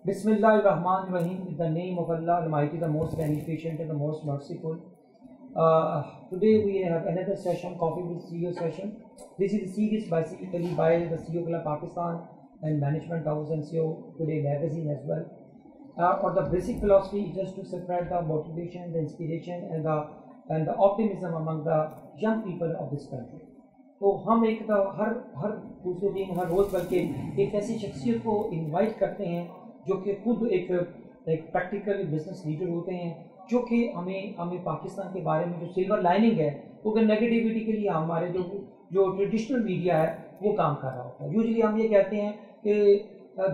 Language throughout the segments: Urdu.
Bismillahirrahmanirrahim. In the name of Allah Almighty, the most beneficent and the most merciful. Today we have another session, Coffee with CEO session. This is a series basically by the CEO Club Pakistan and Management House and CEO Today magazine as well. Or the basic philosophy is just to spread the motivation, the inspiration and the optimism among the young people of this country. تو ہم ایک ہر دوسرے دن ہر روز بلکہ ایک ایسی شخصیت کو انوائٹ کرتے ہیں جو کہ خود ایک پریکٹیکل بزنس لیڈر ہوتے ہیں، جو کہ ہمیں پاکستان کے بارے میں جو سلور لائننگ ہے وہ کہ نیگیٹیوٹی کے لیے ہمارے جو ٹریڈیشنل میڈیا ہے وہ کام کر رہا ہوتا ہے. یوزلی ہم یہ کہتے ہیں کہ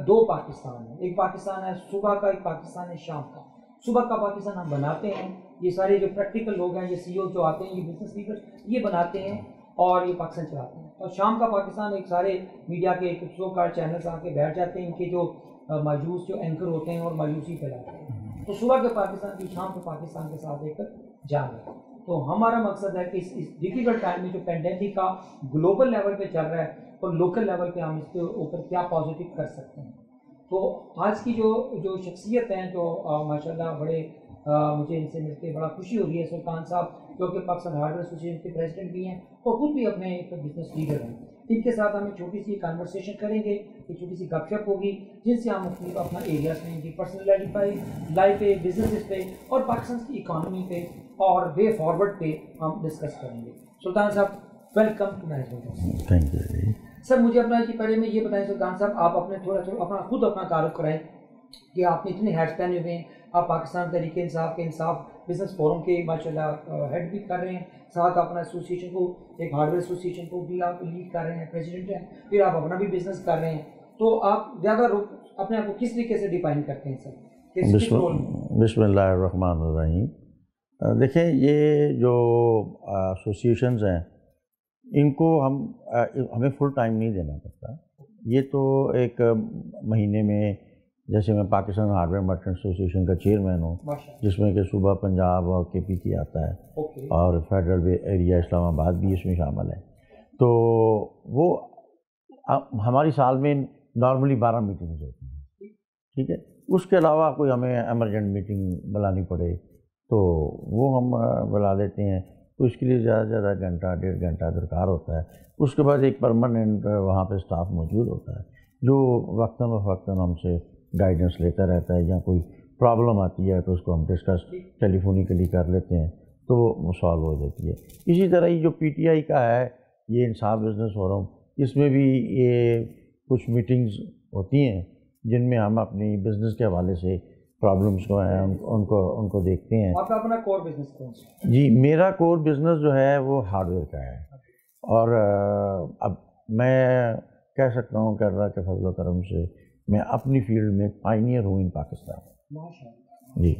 دو پاکستان ہیں، ایک پاکستان ہے صبح کا، ایک پاکستان ہے شام کا. صبح کا پاکستان ہم بناتے ہیں، یہ سارے جو پریکٹیکل لوگ ہیں، یہ سی او جو آتے ہیں، یہ بزنس لیڈر یہ بناتے ہیں اور یہ پاکستان چلاتے ہیں. اور شام کا پاکستان ایک سارے میڈیا کے ایک سو کار چینلز آ کے بیٹھ جاتے ہیں، ان کے جو مایوس جو اینکر ہوتے ہیں اور مایوسی پھیلاتے ہیں. تو صبح کے پاکستان کی شام کے پاکستان کے ساتھ ایک جان ہے. تو ہمارا مقصد ہے کہ اس ڈیفیکلٹ ٹائم میں جو پینڈیمک کا گلوبل لیول پہ چل رہا ہے اور لوکل لیول پہ ہم اس کے اوپر کیا پازیٹیو کر سکتے ہیں. تو آج کی جو شخصیت ہیں جو ماشاءاللہ بڑے مجھے ان سے مل کے بڑا خوشی ہو رہی ہے. سلطان صاحب جو کہ پاکستان ہارڈ ویئر ایسوسی ایشن کے پریزیڈنٹ بھی ہیں اور خود بھی اپنے ایک بزنس لیڈر ہیں. ان کے ساتھ ہم ایک چھوٹی سی کنورسیشن کریں گے، ایک چھوٹی سی گپ شپ ہوگی جن سے ہم مختلف اپنا ایریاز میں ان کی پرسنل لائف پہ، بزنس پہ اور پاکستان کی اکانومی پہ اور وے فارورڈ پہ ہم ڈسکس کریں گے. Sultan Sahab welcome to management. Thank you sir. مجھے اپنا پہلے میں یہ بتائیں سلطان صاحب، آپ اپنے تھوڑا خود اپنا تعارف کرائیں کہ آپ نے اتنے ہیڈس پہنے ہوئے ہیں. آپ پاکستان تحریک انصاف کے انصاف بزنس فورم کے ماشاءاللہ ہیڈ بھی کر رہے ہیں، ساتھ اپنا ایسوسیشن کو ایک ہارڈ ویئر ایسوسیشن کو بھی آپ لیڈ کر رہے ہیں، پریزیڈنٹ ہیں، پھر آپ اپنا بھی بزنس کر رہے ہیں. تو آپ زیادہ اپنے آپ کو کس طریقے سے ڈیفائن کرتے ہیں سر؟ بسم اللہ الرحمن الرحیم. دیکھیں یہ جو ایسوسیشنز ہیں ان کو ہمیں فل ٹائم نہیں دینا پڑتا. یہ تو ایک مہینے میں، جیسے میں Pakistan hard where merchant association کا چیئرمین ہوں، جس میں کہ صوبہ پنجاب اور کے پی کی آتا ہے اور فیڈرل ایریا اسلام آباد بھی اس میں شامل ہے. تو وہ ہماری سال میں نارملی 12 میٹنگز ہوتی ہیں، ٹھیک ہے. اس کے علاوہ کوئی ہمیں ایمرجنٹ میٹنگ بلانی پڑے تو وہ ہم بلا لیتے ہیں. تو اس کے لیے زیادہ سے زیادہ گھنٹہ 1.5 گھنٹہ درکار ہوتا ہے. اس کے بعد ایک پرماننٹ وہاں پہ اسٹاف موجود ہوتا ہے جو وقتاً فوقتاً ہم سے گائیڈنس لیتا رہتا ہے. یا کوئی پرابلم آتی ہے تو اس کو ہم ڈسکس ٹیلیفونیکلی کر لیتے ہیں تو وہ سالو ہو جاتی ہے. اسی طرح یہ جو پی ٹی آئی کا ہے یہ انصاف بزنس فورم، اس میں بھی یہ کچھ میٹنگز ہوتی ہیں جن میں ہم اپنی بزنس کے حوالے سے پرابلمس کو ہیں ان کو دیکھتے ہیں. آپ کا اپنا کور بزنس کون سا؟ جی میرا کور بزنس جو ہے وہ ہارڈ ویئر کا ہے. اور اب میں کہہ سکتا ہوں کہ اللہ کے فضل و کرم سے میں اپنی فیلڈ میں پائنیئر ہوں ان پاکستان. جی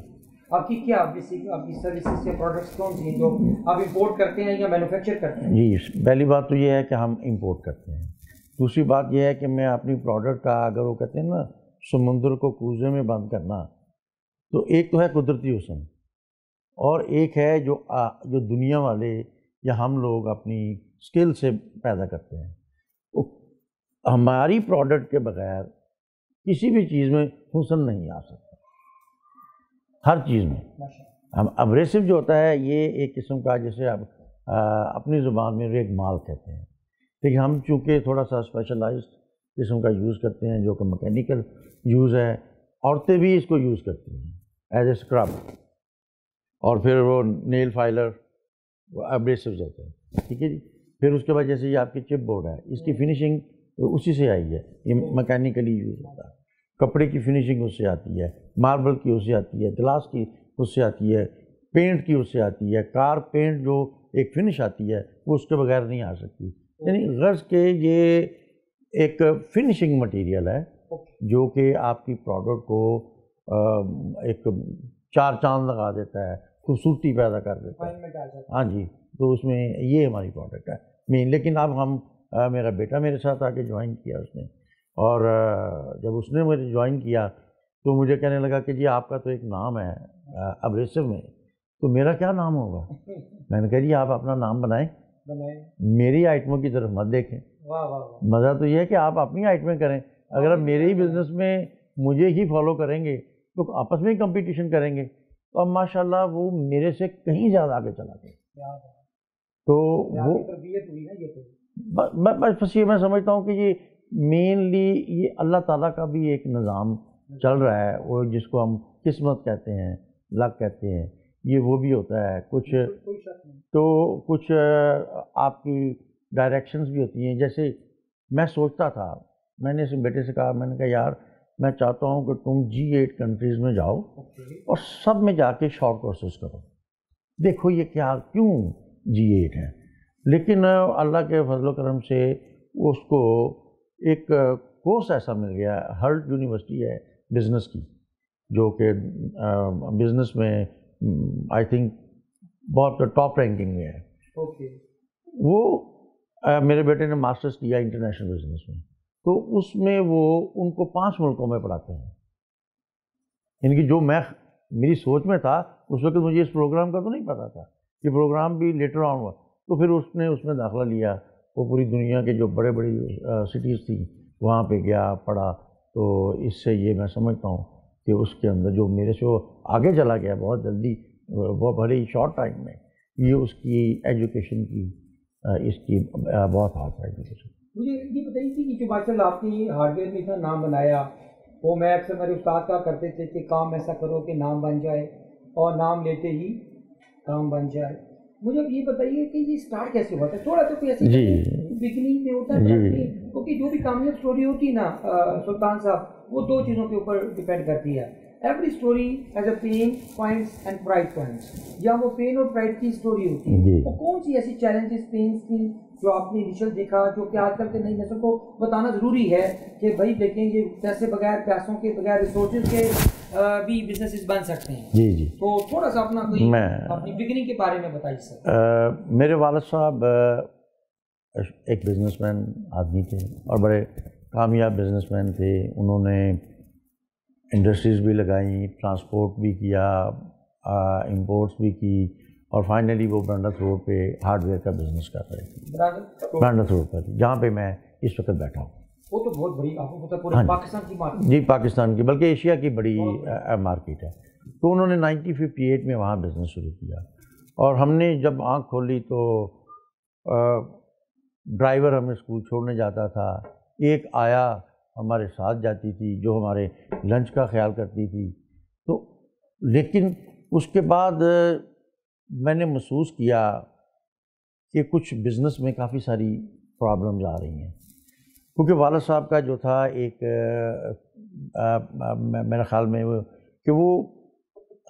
آپ کی کیا آپ کی سروسز یا پروڈکٹس کون سی ہیں جو آپ امپورٹ کرتے ہیں یا مینوفیکچر کرتے ہیں؟ جی پہلی بات تو یہ ہے کہ ہم امپورٹ کرتے ہیں. دوسری بات یہ ہے کہ میں اپنی پروڈکٹ کا، اگر وہ کہتے ہیں نا سمندر کو کوزے میں بند کرنا، تو ایک تو ہے قدرتی حسن اور ایک ہے جو دنیا والے یا ہم لوگ اپنی اسکل سے پیدا کرتے ہیں. ہماری پروڈکٹ کے بغیر کسی بھی چیز میں حسن نہیں آ سکتا. ہر چیز میں ہم ابریسو جو ہوتا ہے یہ ایک قسم کا، جیسے آپ اپنی زبان میں ریگ مال کہتے ہیں، لیکن ہم چونکہ تھوڑا سا اسپیشلائزڈ قسم کا یوز کرتے ہیں جو کہ مکینیکل یوز ہے. عورتیں بھی اس کو یوز کرتی ہیں ایز اے اسکرب. اور پھر وہ نیل فائلر وہ ابریسوز ہوتے ہیں، ٹھیک ہے جی. پھر اس کے بعد جیسے یہ آپ کی چپ بورڈ ہے، اس کی فنیشنگ اسی سے آئی ہے، یہ مکینیکلی یوز ہوتا ہے. کپڑے کی فنیشنگ اس سے آتی ہے، ماربل کی اس سے آتی ہے، گلاس کی اس سے آتی ہے، پینٹ کی اس سے آتی ہے. کار پینٹ جو ایک فنش آتی ہے وہ اس کے بغیر نہیں آ سکتی. یعنی غرض کہ یہ ایک فنیشنگ مٹیریل ہے جو کہ آپ کی پروڈکٹ کو ایک 4 چاند لگا دیتا ہے، خوبصورتی پیدا کر دیتا ہے. ہاں جی، تو اس میں یہ ہماری پروڈکٹ ہے مین. لیکن اب میرا بیٹا میرے ساتھ آ کے جوائن کیا اس نے، اور جب اس نے مجھے جوائن کیا تو مجھے کہنے لگا کہ جی آپ کا تو ایک نام ہے ابریسو میں، تو میرا کیا نام ہوگا؟ میں نے کہا جی آپ اپنا نام بنائیں، میری آئٹموں کی طرف مت دیکھیں. مزہ تو یہ ہے کہ آپ اپنی آئٹمیں کریں. اگر آپ میرے ہی بزنس میں مجھے ہی فالو کریں گے تو آپس میں ہی کمپٹیشن کریں گے. تو اب ماشاءاللہ وہ میرے سے کہیں زیادہ آگے چلا گیا. تو وہ تربیت ہوئی نا یہ تو. بس یہ میں سمجھتا ہوں کہ یہ مینلی یہ اللہ تعالیٰ کا بھی ایک نظام چل رہا ہے, وہ جس کو ہم قسمت کہتے ہیں, لک کہتے ہیں, یہ وہ بھی ہوتا ہے. کچھ تو کچھ آپ کی ڈائریکشنز بھی ہوتی ہیں. جیسے میں سوچتا تھا, میں نے اس بیٹے سے کہا, میں نے کہا یار میں چاہتا ہوں کہ تم G8 کنٹریز میں جاؤ اور سب میں جا کے شارٹ کورسز کرو. دیکھو یہ کیا کیوں G8 ہے, لیکن اللہ کے فضل و کرم سے اس کو ایک کورس ایسا مل گیا. ہرٹ یونیورسٹی ہے بزنس کی, جو کہ بزنس میں آئی تھنک بہت ٹاپ رینکنگ میں ہے. وہ میرے بیٹے نے ماسٹرز کیا انٹرنیشنل بزنس میں, تو اس میں وہ ان کو 5 ملکوں میں پڑھاتے ہیں. ان کی جو میری سوچ میں تھا اس وقت مجھے اس پروگرام کا تو نہیں پتا تھا, یہ پروگرام بھی لیٹر آن ہوا. تو پھر اس نے اس میں داخلہ لیا, وہ پوری دنیا کے جو بڑی سٹیز تھیں وہاں پہ گیا, پڑھا. تو اس سے یہ میں سمجھتا ہوں کہ اس کے اندر جو میرے سے وہ آگے چلا گیا بہت جلدی, وہ بڑے ہی شارٹ ٹائم میں, یہ اس کی ایجوکیشن کی اس کی بہت ہاتھ ہے ایجوکیشن. مجھے یہ بتائیے کہ جو ماشاء اللہ آپ نے ہارڈ ویئر میں اتنا نام بنایا, وہ میں اکثر میرے استاد کا کرتے تھے کہ کام ایسا کرو کہ نام بن جائے, اور نام لیتے ہی کام بن جائے. مجھے اب یہ بتائیے کہ یہ اسٹارٹ کیسے ہوا تھا, تھوڑا تو کوئی ایسی بگننگ میں ہوتا ہے, کیونکہ جو بھی کامیاب اسٹوری ہوتی ہے نا سلطان صاحب, وہ 2 چیزوں کے اوپر ڈپینڈ کرتی ہے. Every story has a pain points and pride points, یا وہ پین اور پرائڈ کی اسٹوری ہوتی ہے. وہ کون سی ایسی چیلنجز پینس تھیں جو آپ نے انیشل دیکھا, جو کہ آج کل کے نئی نسل کو بتانا ضروری ہے کہ بھائی دیکھیں یہ پیسے بغیر پیسوں کے بغیر ریسورسز کے بھی بزنسز بن سکتے ہیں. جی تو تھوڑا سا اپنا کوئی اپنی بگننگ کے بارے میں بتائیے سر. میرے والد صاحب ایک بزنس مین آدمی تھے اور بڑے کامیاب بزنس مین تھے. انہوں نے انڈسٹریز بھی لگائیں, ٹرانسپورٹ بھی کیا, امپورٹس بھی کی, اور فائنلی وہ برانڈس روڈ پہ ہارڈ ویئر کا بزنس کر رہے تھے. برانڈس روڈ پر, جہاں پہ میں اس وقت بیٹھا ہوں. وہ تو بہت بڑی آپ کو پتہ پورے پاکستان کی مارکیٹ. جی پاکستان کی, بلکہ ایشیا کی بڑی مارکیٹ ہے. تو انہوں نے 1958 میں وہاں بزنس شروع کیا, اور ہم نے جب آنکھ کھولی تو ڈرائیور ہمیں اسکول چھوڑنے جاتا تھا, ایک آیا ہمارے ساتھ جاتی تھی جو ہمارے لنچ کا خیال کرتی تھی. تو لیکن اس کے بعد میں نے محسوس کیا کہ کچھ بزنس میں کافی ساری پرابلمز آ رہی ہیں, کیونکہ والد صاحب کا جو تھا ایک میرے خیال میں کہ وہ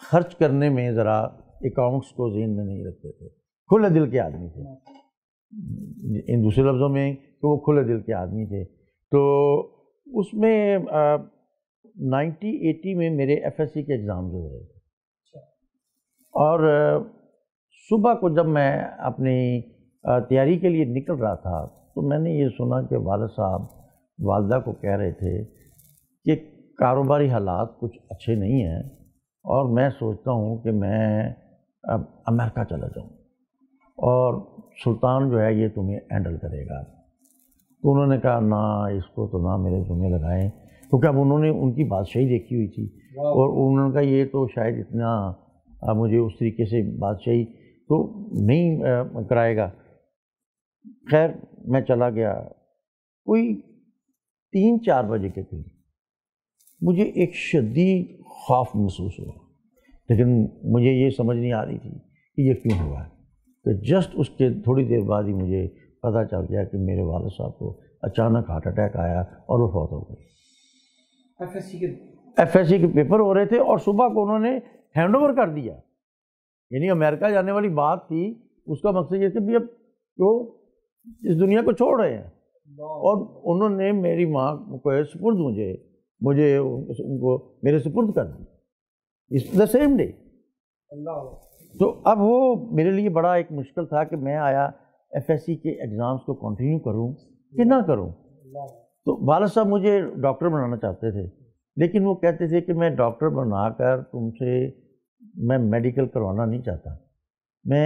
خرچ کرنے میں ذرا اکاؤنٹس کو ذہن میں نہیں رکھتے تھے. کھلے دل کے آدمی تھے, ان دوسرے لفظوں میں کہ وہ کھلے دل کے آدمی تھے. تو اس میں 1980 میں میرے FSC کے ایگزامز ہو رہے تھے, اور صبح کو جب میں اپنی تیاری کے لیے نکل رہا تھا تو میں نے یہ سنا کہ والد صاحب والدہ کو کہہ رہے تھے کہ کاروباری حالات کچھ اچھے نہیں ہیں, اور میں سوچتا ہوں کہ میں اب امریکہ چلا جاؤں, اور سلطان جو ہے یہ تمہیں ہینڈل کرے گا. تو انہوں نے کہا نہ, اس کو تو نہ میرے ذمہ لگائیں, کیونکہ اب انہوں نے ان کی بادشاہی دیکھی ہوئی تھی, اور انہوں نے کہا یہ تو شاید اتنا مجھے اس طریقے سے بادشاہی تو نہیں کرائے گا. خیر میں چلا گیا. کوئی 3-4 بجے کے قریب مجھے ایک شدید خوف محسوس ہوا, لیکن مجھے یہ سمجھ نہیں آ رہی تھی کہ یہ کیوں ہوا ہے. کہ جسٹ اس کے تھوڑی دیر بعد ہی مجھے پتہ چل گیا کہ میرے والد صاحب کو اچانک ہارٹ اٹیک آیا اور وہ فوت ہو گئے. FSC کے پیپر ہو رہے تھے, اور صبح کو انہوں نے ہینڈ اوور کر دیا. یعنی امریکہ جانے والی بات تھی, اس کا مقصد یہ کہ بھی اب جو اس دنیا کو چھوڑ رہے ہیں, اور انہوں نے میری ماں کو سپرد مجھے ان کو میرے سپرد کر دی اس دا سیم ڈے. تو اب وہ میرے لیے بڑا ایک مشکل تھا کہ میں آیا FSC کے ایگزامز کو کنٹینیو کروں کہ نہ کروں. تو والد صاحب مجھے ڈاکٹر بنانا چاہتے تھے, لیکن وہ کہتے تھے کہ میں ڈاکٹر بنا کر تم سے میں میڈیکل کروانا نہیں چاہتا,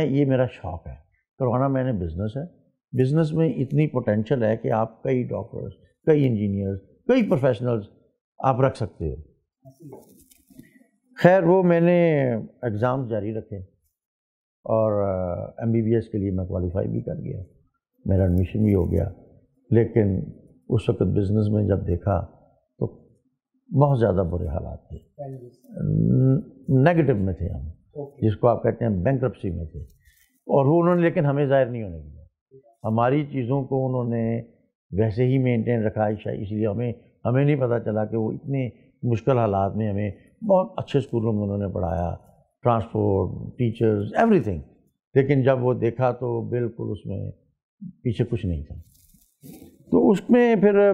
یہ میرا شوق ہے کروانا. میں نے بزنس ہے, بزنس میں اتنی پوٹینشل ہے کہ آپ کئی ڈاکٹرز, کئی انجینئرز, کئی پروفیشنلز آپ رکھ سکتے ہو. خیر وہ میں نے ایگزام جاری رکھے اور MBBS کے لیے میں کوالیفائی بھی کر گیا, میرا ایڈمیشن بھی ہو گیا. لیکن اس وقت بزنس میں جب دیکھا تو بہت زیادہ برے حالات تھے, نیگیٹو میں تھے ہم, جس کو آپ کہتے ہیں بینکرپسی میں تھے. اور وہ انہوں نے لیکن ہمیں ظاہر نہیں ہونے دیا, ہماری چیزوں کو انہوں نے ویسے ہی مینٹین رکھا. اس لیے ہمیں نہیں پتہ چلا کہ وہ اتنے مشکل حالات میں ہمیں بہت اچھے اسکولوں میں انہوں نے پڑھایا, ٹرانسپورٹ, ٹیچرز, ایوری تھنگ. لیکن جب وہ دیکھا تو بالکل اس میں پیچھے کچھ نہیں تھا. تو اس میں پھر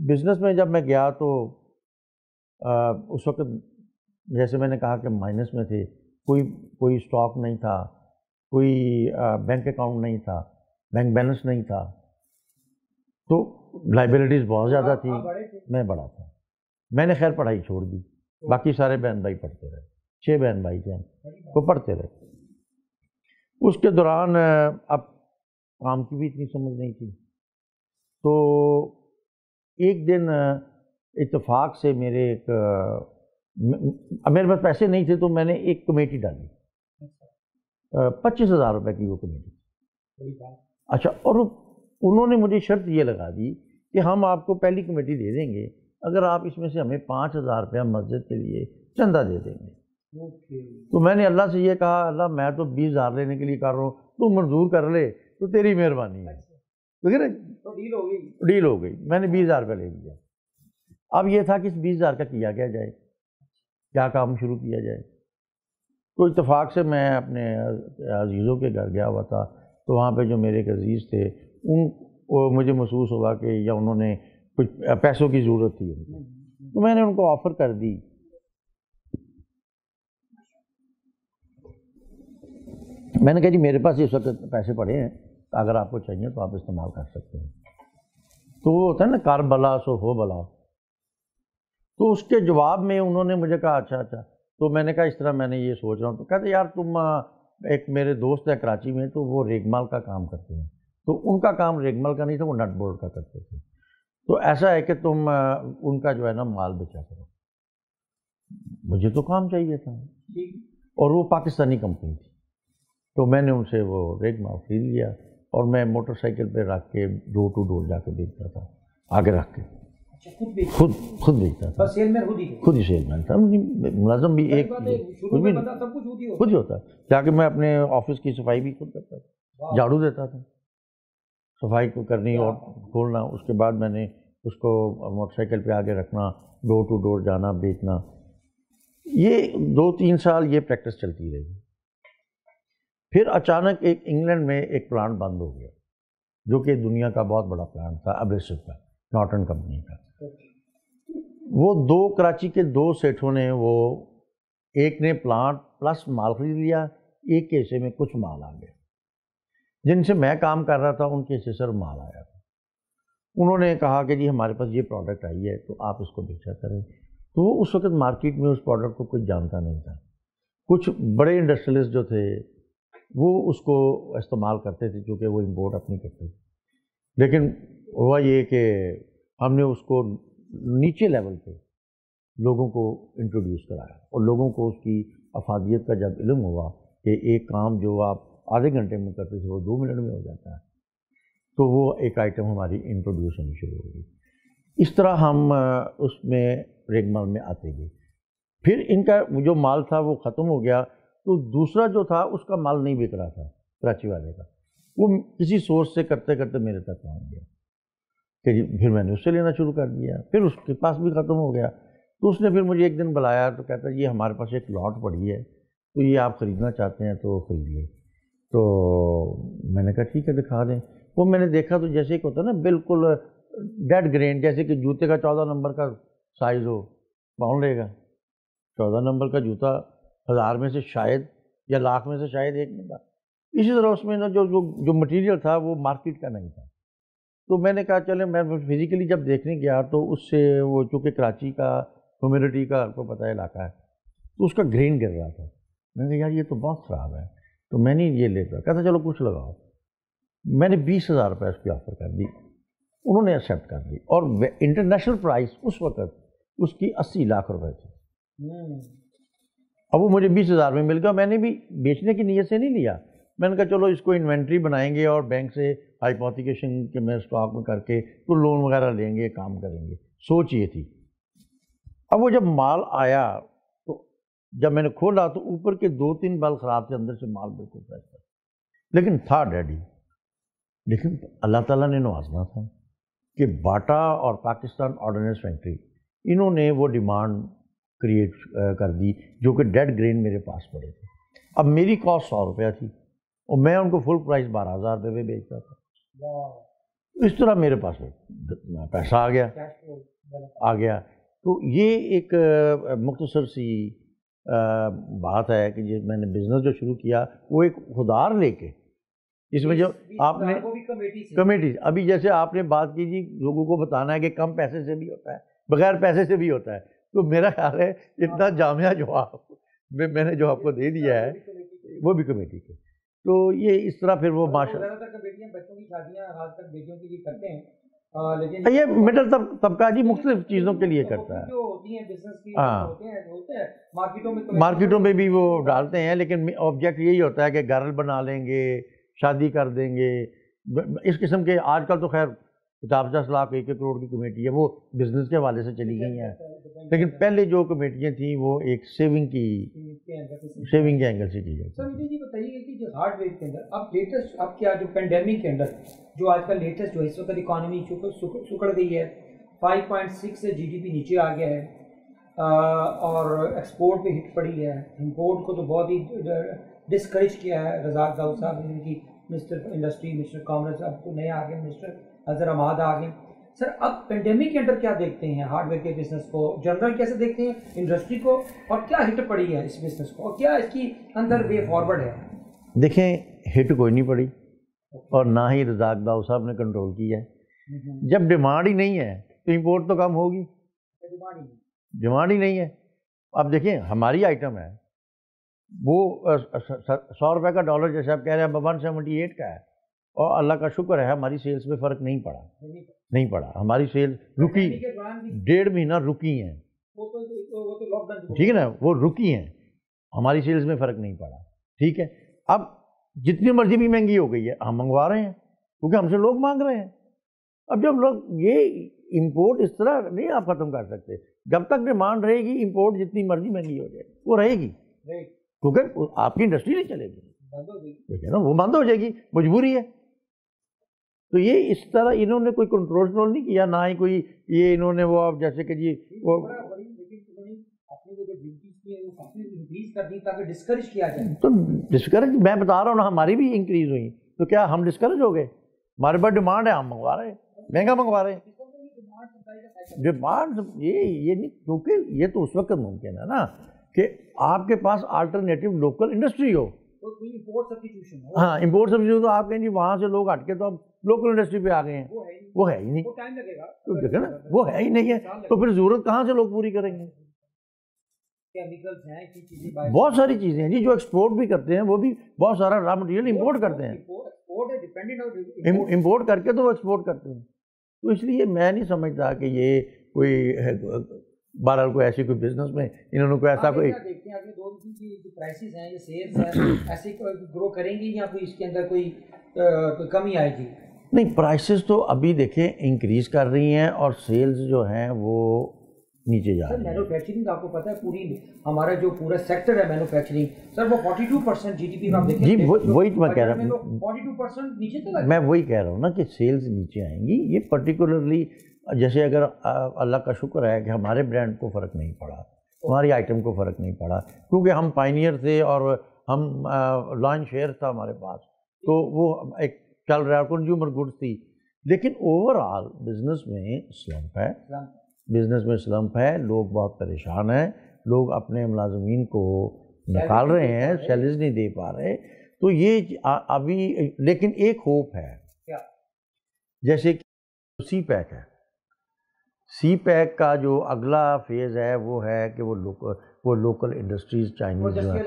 بزنس میں جب میں گیا تو اس وقت جیسے میں نے کہا کہ مائنس میں تھے, کوئی اسٹاک نہیں تھا, کوئی بینک اکاؤنٹ نہیں تھا, بینک بیلنس نہیں تھا, تو لائبلٹیز بہت زیادہ تھی. میں بڑا تھا. میں نے خیر پڑھائی چھوڑ دی, باقی سارے بہن بھائی پڑھتے رہے, 6 بہن بھائی تھے ہم, وہ پڑھتے رہے. اس کے دوران اب کام کی بھی اتنی سمجھ نہیں تھی. تو ایک دن اتفاق سے میرے پاس پیسے نہیں تھے تو میں نے ایک کمیٹی ڈالی, 25,000 روپے کی وہ کمیٹی. اچھا, اور انہوں نے مجھے شرط یہ لگا دی کہ ہم آپ کو پہلی کمیٹی دے دیں گے اگر آپ اس میں سے ہمیں 5,000 روپیہ مسجد کے لیے چندہ دے دیں گے. تو میں نے اللہ سے یہ کہا, اللہ میں تو 20,000 لینے کے لیے کر رہا ہوں, تو منظور کر لے تو تیری مہربانی ہے. ڈیل ہو گئی. میں نے 20,000 روپیہ لے لیا. اب یہ تھا کہ اس 20,000 کا کیا جائے, کیا کام شروع کیا جائے. تو اتفاق سے میں اپنے عزیزوں کے گھر گیا ہوا تھا, تو وہاں پہ جو میرے ایک عزیز تھے مجھے محسوس ہوا کہ یا انہوں نے کچھ پیسوں کی ضرورت تھی ان کو, تو میں نے ان کو آفر کر دی. میں نے کہا جی میرے پاس اس وقت پیسے پڑے ہیں, اگر آپ کو چاہیے تو آپ استعمال کر سکتے ہیں. تو وہ ہوتا ہے نا کار بلا سو ہو بلا. تو اس کے جواب میں انہوں نے مجھے کہا اچھا. تو میں نے کہا اس طرح میں نے یہ سوچ رہا ہوں. تو کہتے یار تم, ایک میرے دوست ہے کراچی میں, تو وہ ریگ مال کا کام کرتے ہیں, تو ان کا کام ریگ مال کا نہیں تھا, وہ نٹ بورڈ کا کرتے تھے. تو ایسا ہے کہ تم ان کا جو ہے نا مال بیچا کرو. مجھے تو کام چاہیے تھا, اور وہ پاکستانی کمپنی تھی. تو میں نے ان سے وہ ریگ مال خرید لیا, اور میں موٹر سائیکل پہ رکھ کے ڈور ٹو ڈور جا کے بیچتا تھا, آگے رکھ کے. خود بیچتا تھا, خود ہی سیل مین تھا. ملازم بھی ایک خود ہی ہوتا. جا کے میں اپنے آفس کی صفائی بھی خود کرتا تھا, جھاڑو دیتا تھا, صفائی کو کرنی اور کھولنا. اس کے بعد میں نے اس کو موٹر سائیکل پہ آگے رکھنا, ڈور ٹو ڈور جانا, بیچنا. یہ 2-3 سال یہ پریکٹس چلتی رہی. پھر اچانک ایک انگلینڈ میں ایک پلانٹ بند ہو گیا, جو کہ دنیا کا بہت بڑا پلانٹ تھا, ابریسو کا, نارٹن کمپنی کا. وہ 2 کراچی کے 2 سیٹھوں نے, وہ ایک نے پلانٹ پلس مال خرید لیا, ایک کے حصے میں کچھ مال آ گیا. جن سے میں کام کر رہا تھا ان کے حصے سے مال آیا تھا. انہوں نے کہا کہ جی ہمارے پاس یہ پروڈکٹ آئی ہے, تو آپ اس کو بیچا کریں. تو وہ اس وقت مارکیٹ میں اس پروڈکٹ کو کوئی جانتا نہیں تھا. کچھ بڑے انڈسٹریلسٹ جو تھے وہ اس کو استعمال کرتے تھے, چونکہ وہ امپورٹ اپنی کرتے تھے. لیکن ہوا یہ کہ ہم نے اس کو نیچے لیول پہ لوگوں کو انٹروڈیوس کرایا, اور لوگوں کو اس کی افادیت کا جب علم ہوا کہ ایک کام جو آپ آدھے گھنٹے میں کرتے تھے وہ 2 منٹ میں ہو جاتا ہے, تو وہ ایک آئٹم ہماری انٹروڈیوس ہونی شروع ہو گئی. اس طرح ہم اس میں ریگ مال میں آتے گئے. پھر ان کا جو مال تھا وہ ختم ہو گیا, تو دوسرا جو تھا اس کا مال نہیں بک رہا تھا کراچی والے کا. وہ کسی سورس سے کرتے کرتے میرے تک پہنچ گیا کہ پھر میں نے اس سے لینا شروع کر دیا. پھر اس کے پاس بھی ختم ہو گیا, تو اس نے پھر مجھے ایک دن بلایا, تو کہتا یہ ہمارے پاس ایک لاٹ پڑی ہے, تو یہ آپ خریدنا چاہتے ہیں تو خرید لیں. تو میں نے کہا ٹھیک ہے دکھا دیں. وہ میں نے دیکھا تو جیسے کہ ہوتا ہے نا بالکل ڈیڈ گرین, جیسے کہ جوتے کا 14 نمبر کا سائز ہو, کون لے گا؟ 14 نمبر کا جوتا 1000 میں سے شاید یا لاکھ میں سے شاید ایک ملتا. اسی طرح اس میں نا جو مٹیریل تھا وہ مارکیٹ کا نہیں تھا. تو میں نے کہا چلے, میں فزیکلی جب دیکھنے گیا تو اس سے وہ چونکہ کراچی کا ہیومیڈیٹی کا آپ کو پتہ ہے علاقہ ہے, تو اس کا گرین گر رہا تھا. میں نے کہا یار یہ تو بہت خراب ہے, تو میں نہیں یہ لیتا. کہتا چلو کچھ لگاؤ. میں نے 20,000 روپے اس کی آفر کر دی, انہوں نے ایکسیپٹ کر دی. اور انٹرنیشنل پرائس اس وقت اس کی 80 لاکھ روپے تھی. اب وہ مجھے 20,000 میں مل گیا. میں نے بھی بیچنے کی نیت سے نہیں لیا. میں نے کہا چلو اس کو انوینٹری بنائیں گے اور بینک سے ہائپوتھیکیشن کے میں اسٹاک میں کر کے تو لون وغیرہ لیں گے, کام کریں گے. سوچ یہ تھی. اب وہ جب مال آیا تو جب میں نے کھولا تو اوپر کے 2-3 بال خراب تھے, اندر سے مال بالکل فریش تھا, لیکن تھا ڈیڈی. لیکن اللہ تعالیٰ نے نوازنا تھا کہ باٹا اور پاکستان آرڈیننس فیکٹری انہوں نے وہ ڈیمانڈ کریٹ کر دی جو کہ ڈیڈ گرین میرے پاس پڑے تھے. اب میری کاسٹ 100 روپیہ تھی اور میں ان کو فل پرائز 12,000 روپے میں بیچتا تھا. اس طرح میرے پاس پیسہ آ گیا. تو یہ ایک مختصر سی بات ہے کہ میں نے بزنس جو شروع کیا وہ ایک خودار لے کے, اس میں جو آپ نے کمیٹی ابھی جیسے آپ نے بات کی جی لوگوں کو بتانا ہے کہ کم پیسے سے بھی ہوتا ہے, بغیر پیسے سے بھی ہوتا ہے. تو میرا خیال ہے اتنا جامعہ جواب میں نے جو آپ کو دے دیا ہے وہ بھی کمیٹی کے. تو یہ اس طرح پھر وہ ماشاء اللہ یہ مڈل طبقہ جی مختلف چیزوں کے لیے کرتا ہے. ہاں مارکیٹوں میں بھی وہ ڈالتے ہیں, لیکن آبجیکٹ یہی ہوتا ہے کہ گھر بنا لیں گے, شادی کر دیں گے, اس قسم کے. آج کل تو خیر 50 لاکھ 1 کروڑ کی کمیٹی ہے, وہ بزنس کے حوالے سے چلی گئی ہیں. لیکن پہلے جو کمیٹیاں تھیں وہ ایک سیونگ کے اینگل سے کی جاتی. سر مجھے یہ بتائیے کہ جو ہارڈ ویئر کے اندر اب لیٹسٹ اب کیا جو پینڈیمک کے اندر جو آج کل لیٹسٹ جو اس وقت اکانومی سکڑ گئی ہے, 5.6 سے جی ڈی پی نیچے آ گیا ہے, اور ایکسپورٹ پہ ہٹ پڑی ہے. امپورٹ کو تو بہت ہی ڈسکریج کیا ہے رزاق داؤد صاحب نے, کہ مسٹر انڈسٹری مسٹر کامرس اب تو نئے آ گئے, مسٹر اظہر احمد آ گئے. سر اب پینڈیمک کے اندر کیا دیکھتے ہیں ہارڈ ویئر کے بزنس کو, جنرل کیسے دیکھتے ہیں انڈسٹری کو, اور کیا ہٹ پڑی ہے اس بزنس کو, اور کیا اس کی اندر وے فارورڈ ہے؟ دیکھیں ہٹ کوئی نہیں پڑی اور نہ ہی رزاق داؤد صاحب نے کنٹرول کیا ہے. جب ڈیمانڈ ہی نہیں ہے تو امپورٹ تو کم ہوگی. ڈیمانڈ ہی نہیں ہے. اب دیکھیں ہماری آئٹم ہے وہ 100 روپے کا ڈالر جیسے آپ کہہ رہے ہیں 178 کا ہے, اور اللہ کا شکر ہے ہماری سیلز میں فرق نہیں پڑا. ہماری سیلز رکی 1.5 مہینہ رکی ہیں, ٹھیک ہے نا, وہ رکی ہیں, ہماری سیلز میں فرق نہیں پڑا. ٹھیک ہے, اب جتنی مرضی بھی مہنگی ہو گئی ہے ہم منگوا رہے ہیں کیونکہ ہم سے لوگ مانگ رہے ہیں. اب جب لوگ یہ امپورٹ اس طرح نہیں آپ ختم کر سکتے. جب تک ڈیمانڈ رہے گی امپورٹ جتنی مرضی مہنگی ہو جائے وہ رہے گی, کیونکہ آپ کی انڈسٹری نہیں چلے گی, ٹھیک ہے نا, وہ بند ہو جائے گی, مجبوری ہے. تو یہ اس طرح انہوں نے کوئی کنٹرول نہیں کیا, نہ ہی کوئی یہ انہوں نے وہ اب جیسے کہ جی وہ تو ڈسکریج میں بتا رہا ہوں نا, ہماری بھی انکریز ہوئی. تو کیا ہم ڈسکریج ہو گئے؟ ہمارے پاس ڈیمانڈ ہے, ہم منگوا رہے ہیں, مہنگا منگوا رہے ہیں. ڈیمانڈ یہ نہیں, کیونکہ یہ تو اس وقت ممکن ہے نا کہ آپ کے پاس آلٹرنیٹو لوکل انڈسٹری ہو. ہاں امپورٹ سبسٹیوشن تو آپ کہیں جی وہاں سے لوگ ہٹ کے تو اب لوکل انڈسٹری پہ آ گئے ہیں, وہ ہے ہی نہیں. تو دیکھیں نا وہ ہے ہی نہیں ہے, تو پھر ضرورت کہاں سے لوگ پوری کریں گے؟ بہت ساری چیزیں ہیں جی جو ایکسپورٹ بھی کرتے ہیں, وہ بھی بہت سارا را مٹیریل امپورٹ کرتے ہیں, امپورٹ کر کے تو وہ ایکسپورٹ کرتے ہیں. تو اس لیے میں نہیں سمجھتا کہ یہ کوئی بہرحال کوئی ایسی کوئی بزنس میں انہوں نے کوئی ایسا کوئی پرائسز ہیں یہ سیلز ہیں ایسے گرو کریں گی یا کوئی اس کے اندر کوئی کمی آئے گی؟ نہیں, پرائسز تو ابھی دیکھیں انکریز کر رہی ہیں اور سیلز جو ہیں وہ نیچے جا رہی ہیں. مینوفیکچرنگ آپ کو پتہ ہے پوری ہمارا جو پورا سیکٹر ہے مینوفیکچرنگ, سر وہ 42% جی ڈی پی میں آپ دیکھیں جی وہی میں کہہ رہا ہوں, 42% نیچے تک میں وہی کہہ رہا ہوں نا کہ سیلز نیچے آئیں گی. یہ پرٹیکولرلی جیسے اگر اللہ کا شکر ہے کہ ہمارے برانڈ کو فرق نہیں پڑا, ہماری آئٹم کو فرق نہیں پڑا, کیونکہ ہم پائنیئر تھے اور ہم لانچ شیئر تھا ہمارے پاس, تو وہ ایک چل رہا کنزیومر گڈس تھی. لیکن اوور آل بزنس میں سلمپ ہے, بزنس میں سلمپ ہے, لوگ بہت پریشان ہیں, لوگ اپنے ملازمین کو نکال رہے ہیں, سیلریز نہیں دے پا رہے. تو یہ ابھی لیکن ایک ہوپ ہے, جیسے کہ سی پیک ہے, سی پیک کا جو اگلا فیز ہے وہ ہے کہ وہ لوکل انڈسٹریز چائنیز جو ہیں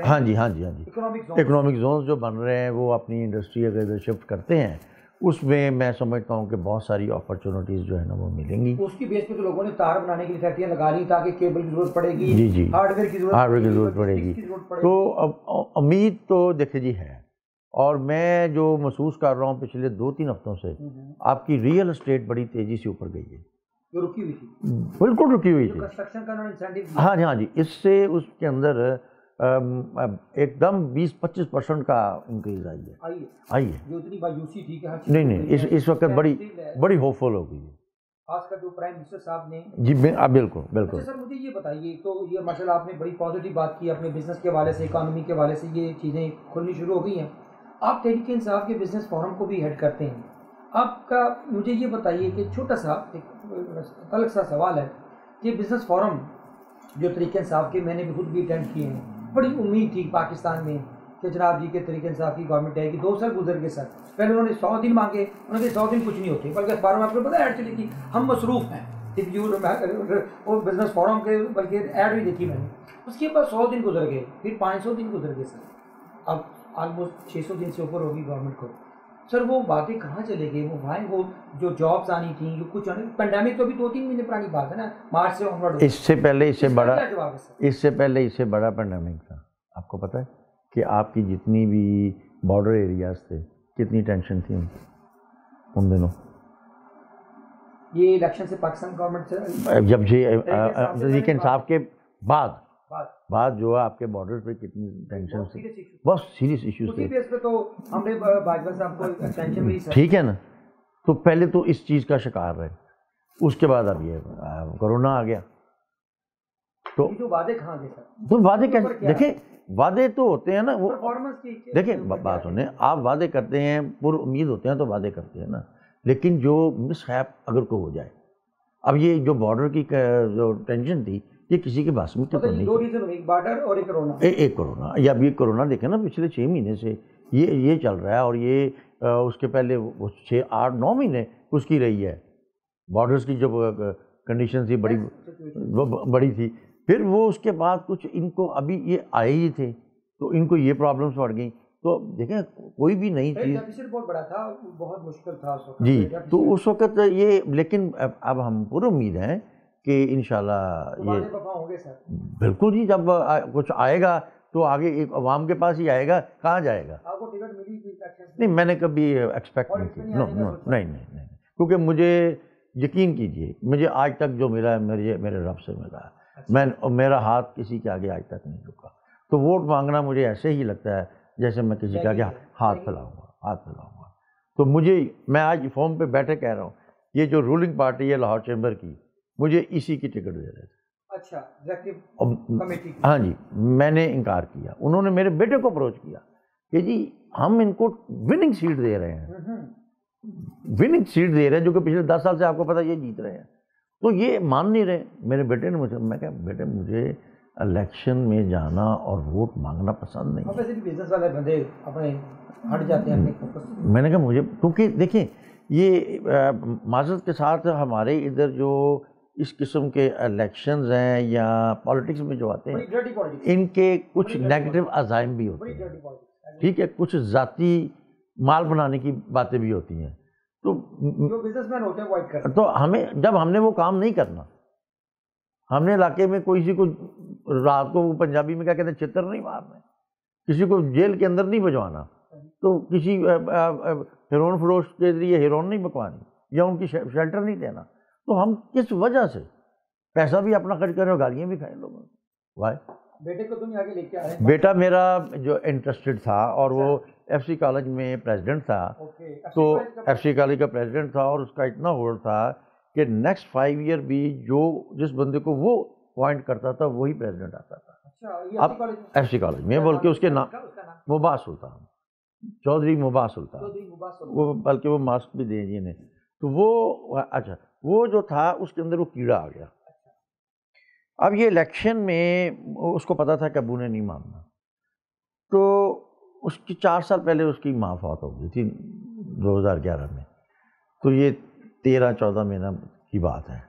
ہاں جی اکنامک زونز جو بن رہے ہیں وہ اپنی انڈسٹری اگر ادھر شفٹ کرتے ہیں اس میں میں سمجھتا ہوں کہ بہت ساری اپرچونیٹیز جو ہے نا وہ ملیں گی. اس کی بیس پہ تو لوگوں نے تار بنانے کے لیے فیکٹریاں لگا لی تاکہ کیبل کی ضرورت پڑے گی, جی جی ہارڈ ویئر کی ضرورت پڑے گی. تو اب امید تو دیکھیں جی ہے, اور میں جو محسوس کر رہا ہوں پچھلے 2-3 ہفتوں سے آپ کی ریئل اسٹیٹ بڑی تیزی سے اوپر گئی ہے. جو رکی ہوئی تھی, بالکل رکی ہوئی تھی. کنسٹرکشن کا انہوں نے انسینٹیو دیا. ہاں جی ہاں جی, اس سے اس کے اندر ایک دم 20-25% کا انکریز آئی ہے. جو اتنی مایوسی تھی کہ نہیں اس وقت بڑی ہوپ فل ہو گئی ہے, خاص کر جو پرائم منسٹر صاحب نے. جی بالکل. سر مجھے یہ بتائیے, تو یہ ماشاء اللہ آپ نے بڑی پازیٹیو بات کی, اپنے بزنس کے حوالے سے, اکانومی کے حوالے سے یہ چیزیں کھلنی شروع ہو گئی ہیں. آپ تحریک انصاف کے بزنس فورم کو بھی ہیڈ کرتے ہیں. آپ کا مجھے یہ بتائیے کہ چھوٹا سا ایک الگ سا سوال ہے کہ بزنس فورم جو تحریک انصاف کے میں نے بھی خود بھی اٹینڈ کیے ہیں, بڑی امید تھی پاکستان میں کہ جناب جی کے تحریک انصاف کی گورنمنٹ آئے گی. 2 سال گزر گئے سر. پہلے انہوں نے 100 دن مانگے, انہوں نے 100 دن کچھ نہیں ہوتے, بلکہ فارم آپ کو پتا ایڈ چلی تھی ہم مصروف ہیں اور بزنس فورم کے, بلکہ ایڈ بھی دیکھی میں نے. اس کے بعد 100 دن گزر گئے, پھر 500 دن گزر گئے سر, اب آلموسٹ 600 دن سے اوپر ہوگی گورنمنٹ کو. سر وہ باتیں کہاں چلے گئے, وہ جو جابس آنی تھیں, جو کچھ آنے, پینڈیمک تو ابھی 2-3 مہینے پرانی بات ہے نا, مارچ سے آنورڈ. اس سے پہلے اس سے بڑا پینڈیمک تھا. آپ کو پتہ ہے کہ آپ کی جتنی بھی بارڈر ایریاز تھے کتنی ٹینشن تھی ان دنوں. یہ الیکشن سے پاکستان گورنمنٹ سے جب تحریک انصاف کے بعد جو ہے آپ کے بارڈر پہ کتنی ٹینشن تھی, بہت سیریس ایشوز تھے. ٹھیک ہے نا, تو پہلے تو اس چیز کا شکار رہے, اس کے بعد اب یہ کرونا آ گیا. تو وعدے کہاں گئے سر؟ تو وعدے کیسے, دیکھیں وعدے تو ہوتے ہیں نا, وہ دیکھیں بات سنیں, آپ وعدے کرتے ہیں پر امید ہوتے ہیں تو وعدے کرتے ہیں نا, لیکن جو مس ہیپ اگر کو ہو جائے, اب یہ جو بارڈر کی جو ٹینشن تھی یہ کسی کے باس میں تو نہیں. 2 ریزن ہوئے, ایک بارڈر اور ایک کرونا. ایک کرونا, یا اب یہ کرونا دیکھیں نا پچھلے 6 مہینے سے یہ چل رہا ہے, اور یہ اس کے پہلے 6-8-9 مہینے اس کی رہی ہے. بارڈرز کی جو کنڈیشن تھی بڑی تھی, پھر وہ اس کے بعد کچھ ان کو ابھی یہ آئے ہی تھے تو ان کو یہ پرابلمس بڑھ گئیں. تو دیکھیں کوئی بھی نئی چیز بہت بڑا تھا, بہت مشکل تھا اس وقت. جی, تو اس وقت یہ, لیکن اب ہم پورا امید ہیں کہ انشاءاللہ یہ بالکل جی, جب کچھ آئے گا تو آگے ایک عوام کے پاس ہی آئے گا, کہاں جائے گا. نہیں, میں نے کبھی ایکسپیکٹ نہیں کی, نہیں, کیونکہ مجھے یقین کیجئے, مجھے آج تک جو ملا ہے میرے رب سے ملا ہے. میرا ہاتھ کسی کے آگے آج تک نہیں رکا. تو ووٹ مانگنا مجھے ایسے ہی لگتا ہے جیسے میں کسی کے آگے ہاتھ پھیلاؤں گا. تو میں آج فارم پہ بیٹھے کہہ رہا ہوں, یہ جو رولنگ پارٹی ہے لاہور چیمبر کی, مجھے اسی کی ٹکٹ دے رہے تھے. اچھا, کمیٹی. ہاں جی, میں نے انکار کیا. انہوں نے میرے بیٹے کو اپروچ کیا کہ جی ہم ان کو وننگ سیٹ دے رہے ہیں, جو کہ پچھلے 10 سال سے آپ کو پتہ یہ جیت رہے ہیں. تو یہ مان نہیں رہے. میرے بیٹے نے میں کہا بیٹے مجھے الیکشن میں جانا اور ووٹ مانگنا پسند نہیں. بزنس والے بندے اپنے ہٹ جاتے ہیں. میں نے کہا مجھے, کیونکہ دیکھیں یہ معذرت کے ساتھ ہمارے ادھر جو اس قسم کے الیکشنز ہیں یا پالیٹکس میں جو آتے ہیں, ان کے کچھ نیگیٹو عزائم بھی ہوتے ہیں. ٹھیک ہے, کچھ ذاتی مال بنانے کی باتیں بھی ہوتی ہیں. تو جو بزنس مین ہوتے ہیں وہ کرتے ہیں. تو جب ہم نے وہ کام نہیں کرنا, ہم نے علاقے میں کسی کو رات کو پنجابی میں کیا کہتے ہیں چتر نہیں مارنا, کسی کو جیل کے اندر نہیں بھجوانا, تو کسی ہیرون فروش کے لیے ہیرون نہیں بکوانی یا ان کی شیلٹر نہیں دینا. تو ہم کس وجہ سے پیسہ بھی اپنا خرچ کریں اور گالیاں بھی کھائیں لوگوں. وائی بیٹے کو تم آگے لے کے آئے. بیٹا میرا جو انٹرسٹڈ تھا اور وہ ایف سی کالج میں پریزیڈنٹ تھا, تو ایف سی کالج کا پریزیڈنٹ تھا, اور اس کا اتنا ہولڈ تھا کہ نیکسٹ 5 ایئر بھی جس بندے کو وہ اپوائنٹ کرتا تھا وہی پریزیڈنٹ آتا تھا. اب ایف سی کالج میں بول کے اس کے نام مباح سلطان, چودھری مباح سلطان, وہ بلکہ وہ ماسک بھی دے دیے. تو وہ اچھا وہ جو تھا اس کے اندر وہ کیڑا آ گیا. اب یہ الیکشن میں اس کو پتا تھا کہ ابو نے نہیں ماننا, تو اس کی 4 سال پہلے اس کی ماں فوت ہو گئی تھی 2011 میں. تو یہ 13-14 مہینہ کی بات ہے.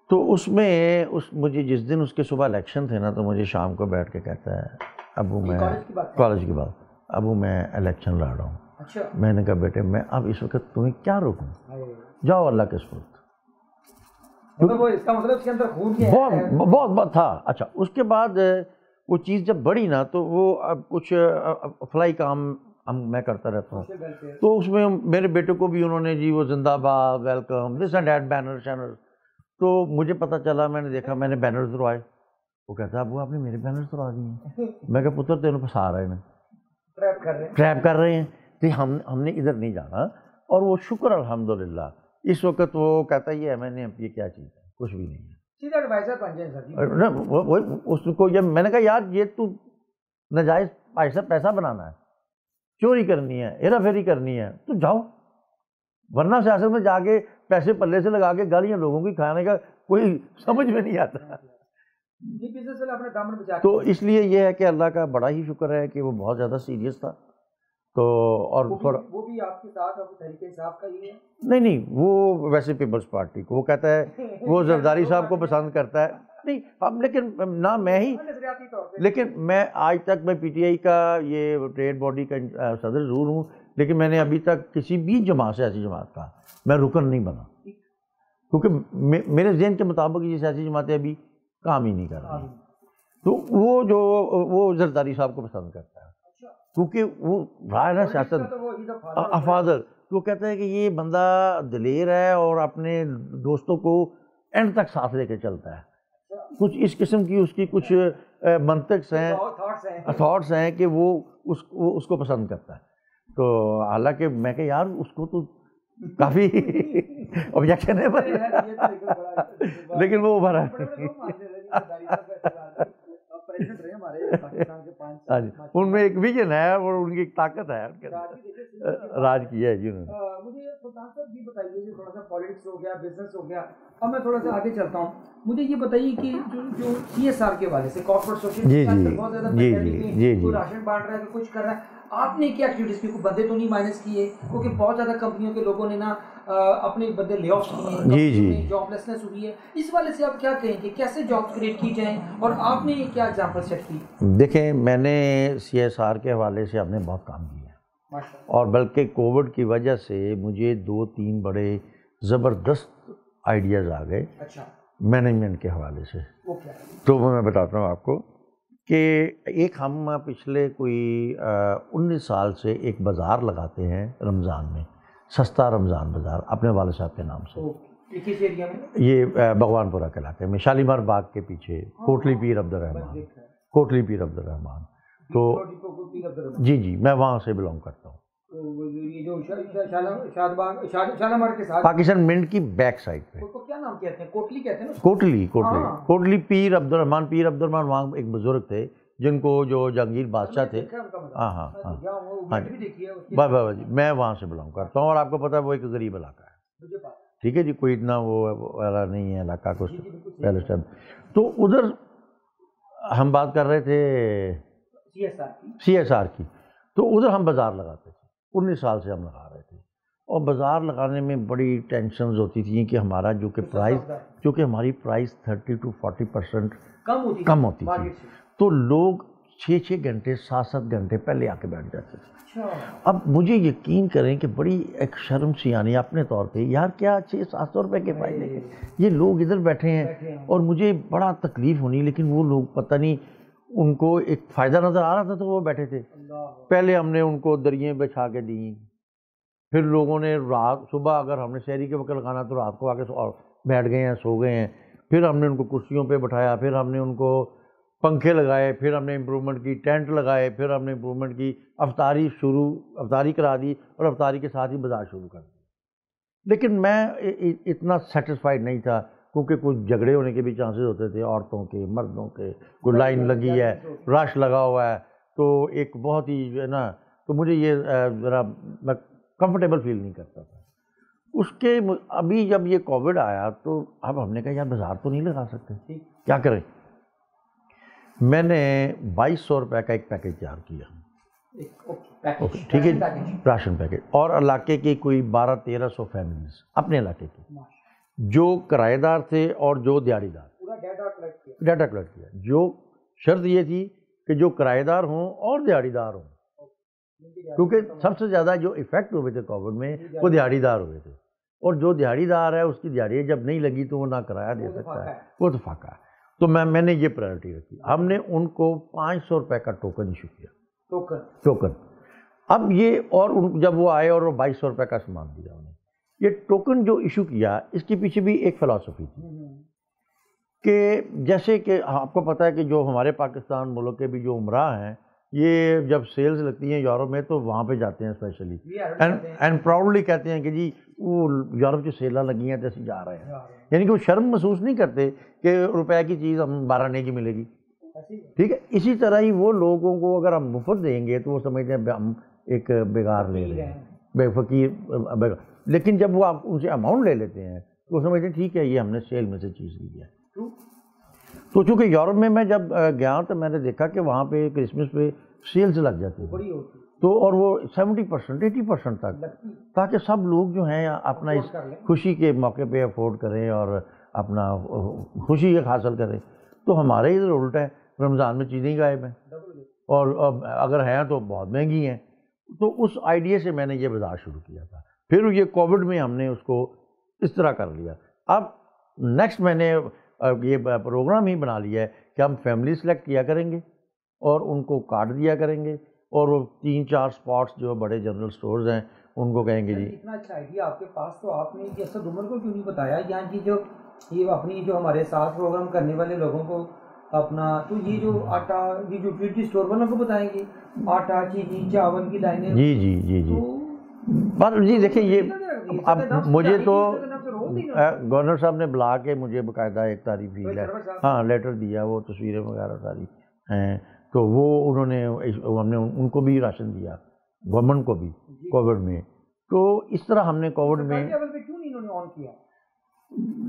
تو اس میں مجھے جس دن اس کے صبح الیکشن تھے نا, تو مجھے شام کو بیٹھ کے کہتا ہے ابو میں کالج کی بات, ابو میں الیکشن لڑ رہا ہوں. اچھا میں نے کہا بیٹے میں اب اس وقت تمہیں کیا روکوں, جاؤ اللہ کے سپرد. مطلب وہ اس کا مطلب اس کے اندر خون کیا ہے بہت بہت تھا. اچھا اس کے بعد وہ چیز جب بڑھی نا تو وہ اب کچھ فلائی کام میں کرتا رہتا ہوں, تو اس میں میرے بیٹے کو بھی انہوں نے جی وہ زندہ باد welcome this and that banner شینر, تو مجھے پتہ چلا, میں نے دیکھا, میں نے بینر ضرورائے. وہ کہتا ابو آپ نے میرے بینر ضرور دیے ہیں. میں کہا پتر تینوں پھنسا رہے ہیں, ٹریپ کر رہے ہیں, تو ہم نے ادھر نہیں جانا. اور وہ شکر الحمدللہ اس وقت وہ کہتا ہے یہ میں نے یہ کیا چیز ہے, کچھ بھی نہیں ہے. سیدھا ایڈوائزر بن جائیں سر. اس کو جب میں نے کہا یار یہ تو ناجائز پیسہ بنانا ہے, چوری کرنی ہے, ہیرا پھیری کرنی ہے, تو جاؤ, ورنہ سیاست میں جا کے پیسے پلے سے لگا کے گالیاں لوگوں کی کھانے کا کوئی سمجھ میں نہیں آتا. تو اس لیے یہ ہے کہ اللہ کا بڑا ہی شکر ہے کہ وہ بہت زیادہ سیریس تھا. تو اور وہ بھی آپ کے ساتھ تحریک انصاف کا ہی ہے؟ نہیں وہ ویسے پیپلز پارٹی کو, وہ کہتا ہے وہ زرداری صاحب کو پسند کرتا ہے. نہیں اب لیکن نہ میں ہی, لیکن میں آج تک میں پی ٹی آئی کا یہ ٹریڈ باڈی کا صدر ضرور ہوں, لیکن میں نے ابھی تک کسی بھی جماعت سے ایسی جماعت کا میں رکن نہیں بنا, کیونکہ میرے ذہن کے مطابق یہ سیاسی جماعتیں ابھی کام ہی نہیں کر رہی. تو وہ زرداری صاحب کو پسند کرتا ہے, کیونکہ وہ رہا ہے نا سیاست افاضل. تو وہ کہتا ہے کہ یہ بندہ دلیر ہے اور اپنے دوستوں کو اینڈ تک ساتھ لے کے چلتا ہے. کچھ اس قسم کی اس کی کچھ منطقس ہیں, تھاٹس ہیں کہ وہ اس کو پسند کرتا ہے. تو حالانکہ میں کہ یار اس کو تو کافی آبجیکشن ہے, لیکن وہ ابھرا ان میں ایک ویژن ہے اور ان کی ایک طاقت ہے, راج کیا ہے جی انہوں نے. مجھے سلطان صاحب یہ بتائیے, تھوڑا سا پالیٹکس ہو گیا, بزنس ہو گیا, اب میں تھوڑا سا آگے چلتا ہوں. مجھے یہ بتائیے کہ جو سی ایس آر کے حوالے سے کارپوریٹ سوشل بہت زیادہ کوئی راشن بانٹ رہا ہے, کچھ کر رہا ہے, آپ نے کیا ایکٹیویٹیز کی, کوئی بندے تو نہیں مائنس کیے, کیونکہ بہت زیادہ کمپنیوں کے لوگوں نے نا اپنے بندے لے آف کیے ہیں, جاب لیسنس ہوئی ہے, اس والے سے آپ کیا کہیں کہ کیسے جاب کریٹ کی جائیں, اور آپ نے کیا ایگزامپل سیٹ کی؟ دیکھیں میں نے سی ایس آر کے حوالے سے ہم نے بہت کام کیا ہے, اور بلکہ کووڈ کی وجہ سے مجھے 2-3 بڑے زبردست آئیڈیاز آ گئے مینجمنٹ کے حوالے سے. تو میں بتاتا ہوں آپ کو کہ ایک ہم پچھلے کوئی 19 سال سے ایک بازار لگاتے ہیں رمضان میں, سستا رمضان بازار, اپنے والد صاحب کے نام سے. کس ایریا میں؟ یہ بھگوان پورہ کے علاقے میں, شالیمار باغ کے پیچھے, کوٹلی پیر عبدالرحمان, کوٹلی پیر عبدالرحمان. تو جی میں وہاں سے بلانگ کرتا ہوں. پاکستان منٹ کی بیک سائڈ پہ. کیا نام کہتے ہیں؟ کوٹلی کہتے ہیں. کوٹلی پیر عبدالرحمان وہاں ایک بزرگ تھے جن کو جو جہانگیر بادشاہ تھے. ہاں جی میں وہاں سے بلانگ کرتا ہوں, اور آپ کو پتہ ہے وہ ایک غریب علاقہ ہے, ٹھیک ہے جی, کوئی اتنا وہ والا نہیں ہے علاقہ کچھ پہلے ٹائم. تو ادھر ہم بات کر رہے تھے سی ایس آر کی, تو ادھر ہم بازار لگاتے تھے, 19 سال سے ہم لگا رہے تھے. اور بازار لگانے میں بڑی ٹینشنز ہوتی تھیں کہ ہمارا جو کہ پرائز, چونکہ ہماری پرائز 30 to 40% کم ہوتی تھی, تو لوگ 6 گھنٹے 7 گھنٹے پہلے آ کے بیٹھ جاتے تھے. اب مجھے یقین کریں کہ بڑی ایک شرم سی آنی اپنے طور پہ, یار کیا 600-700 روپے کے فائدے کے یہ لوگ ادھر بیٹھے ہیں, اور مجھے بڑا تکلیف ہونی, لیکن وہ لوگ پتہ نہیں ان کو ایک فائدہ نظر آ رہا تھا تو وہ بیٹھے تھے. پہلے ہم نے ان کو درییں بچھا کے دیں, پھر لوگوں نے رات صبح اگر ہم نے شہری کے وقت لگانا تو رات کو آ کے بیٹھ گئے ہیں, سو گئے ہیں. پھر ہم نے ان کو کرسیوں پہ بٹھایا, پھر ہم نے ان کو پنکھے لگائے, پھر ہم نے امپرومنٹ کی, ٹینٹ لگائے, پھر ہم نے امپرومنٹ کی, افطاری کرا دی, اور افطاری کے ساتھ ہی بازار شروع کر دی. لیکن میں اتنا سیٹسفائیڈ نہیں تھا, کیونکہ کچھ جھگڑے ہونے کے بھی چانسز ہوتے تھے, عورتوں کے, مردوں کے, کوئی لائن لگی ہے, رش لگا ہوا ہے, تو ایک بہت ہی جو ہے نا, تو مجھے یہ ذرا میں کمفرٹیبل فیل نہیں کرتا تھا. اس کے ابھی جب یہ کووڈ آیا تو اب ہم نے کہا یار بازار تو نہیں لگا سکتے, کیا کریں. میں نے 2200 روپے کا ایک پیکیج تیار کیا, ٹھیک ہے جی, راشن پیکیج, اور علاقے کی کوئی 1200-1300 فیملیز اپنے علاقے کی, جو کرایہ دار تھے اور جو دیہڑی دار, ڈیٹا کلیکٹ کیا. جو شرط یہ تھی کہ جو کرایہ دار ہوں اور دیہڑی دار ہوں, کیونکہ سب سے زیادہ جو ایفیکٹ ہوئے تھے کووڈ میں وہ دیہڑی دار ہوئے تھے، اور جو دیہڑی دار ہے اس کی دیہڑی جب نہیں لگی تو وہ نہ کرایہ دے سکتا ہے، وہ تو فاقہ ہے. تو میں نے یہ پرائرٹی رکھی. ہم نے ان کو 500 روپے کا ٹوکن ایشو کیا، ٹوکن. اب یہ اور جب وہ آئے اور وہ 2200 روپے کا سامان دیا انہیں. یہ ٹوکن جو ایشو کیا اس کے پیچھے بھی ایک فلسفی تھی کہ جیسے کہ آپ کو پتہ ہے کہ جو ہمارے پاکستان ملک کے بھی جو عمرہ ہیں، یہ جب سیلز لگتی ہیں یورپ میں تو وہاں پہ جاتے ہیں اسپیشلی، اینڈ پراؤڈلی کہتے ہیں کہ جی وہ یورپ کی سیلاں لگی ہیں تو اسی جا رہے ہیں. یعنی کہ وہ شرم محسوس نہیں کرتے کہ روپے کی چیز ہم 12 آنے کی ملے گی. ٹھیک ہے، اسی طرح ہی وہ لوگوں کو اگر ہم مفت دیں گے تو وہ سمجھتے ہیں ہم ایک بیکار لے رہے ہیں، بے فقیر بیکار. لیکن جب وہ آپ ان سے اماؤنٹ لے لیتے ہیں تو وہ سمجھتے ہیں ٹھیک ہے یہ ہم نے سیل میں سے چیز لی ہے. تو چونکہ یورپ میں جب گیا تو میں نے دیکھا کہ وہاں پہ کرسمس پہ سیلز لگ جاتی ہیں تو، اور وہ 70% 80% تک، تاکہ سب لوگ جو ہیں اپنا اس خوشی کے موقع پہ افورڈ کریں اور اپنا خوشی حاصل کریں. تو ہمارے ادھر الٹا ہے، رمضان میں چیزیں غائب ہیں اور اگر ہیں تو بہت مہنگی ہیں. تو اس آئیڈیا سے میں نے یہ بازار شروع کیا تھا. پھر یہ کووڈ میں ہم نے اس کو اس طرح کر لیا. اب نیکسٹ میں نے یہ پروگرام ہی بنا لیا ہے کہ ہم فیملی سلیکٹ کیا کریں گے اور ان کو کارڈ دیا کریں گے، اور وہ 3-4 اسپاٹس جو بڑے جنرل سٹورز ہیں ان کو کہیں گے جی. اتنا اچھا آئیڈیا آپ کے پاس، تو آپ نے یہ اسد عمر کو کیوں نہیں بتایا یہاں کی جو یہ اپنی جو ہمارے ساتھ پروگرام کرنے والے لوگوں کو اپنا، تو یہ جو آٹا، یہ جو یوٹیلیٹی اسٹور والوں کو بتائیں گے آٹا، چینی، چاول کی لائنیں. جی جی جی جی بس جی دیکھیں یہ اب مجھے تو گورنر صاحب نے بلا کے مجھے باقاعدہ ایک تعریفی لیٹر دیا، وہ تصویریں وغیرہ ساری ہیں. تو وہ انہوں نے ہم نے ان کو بھی راشن دیا، گورنمنٹ کو بھی کووڈ میں. تو اس طرح ہم نے کووڈ میں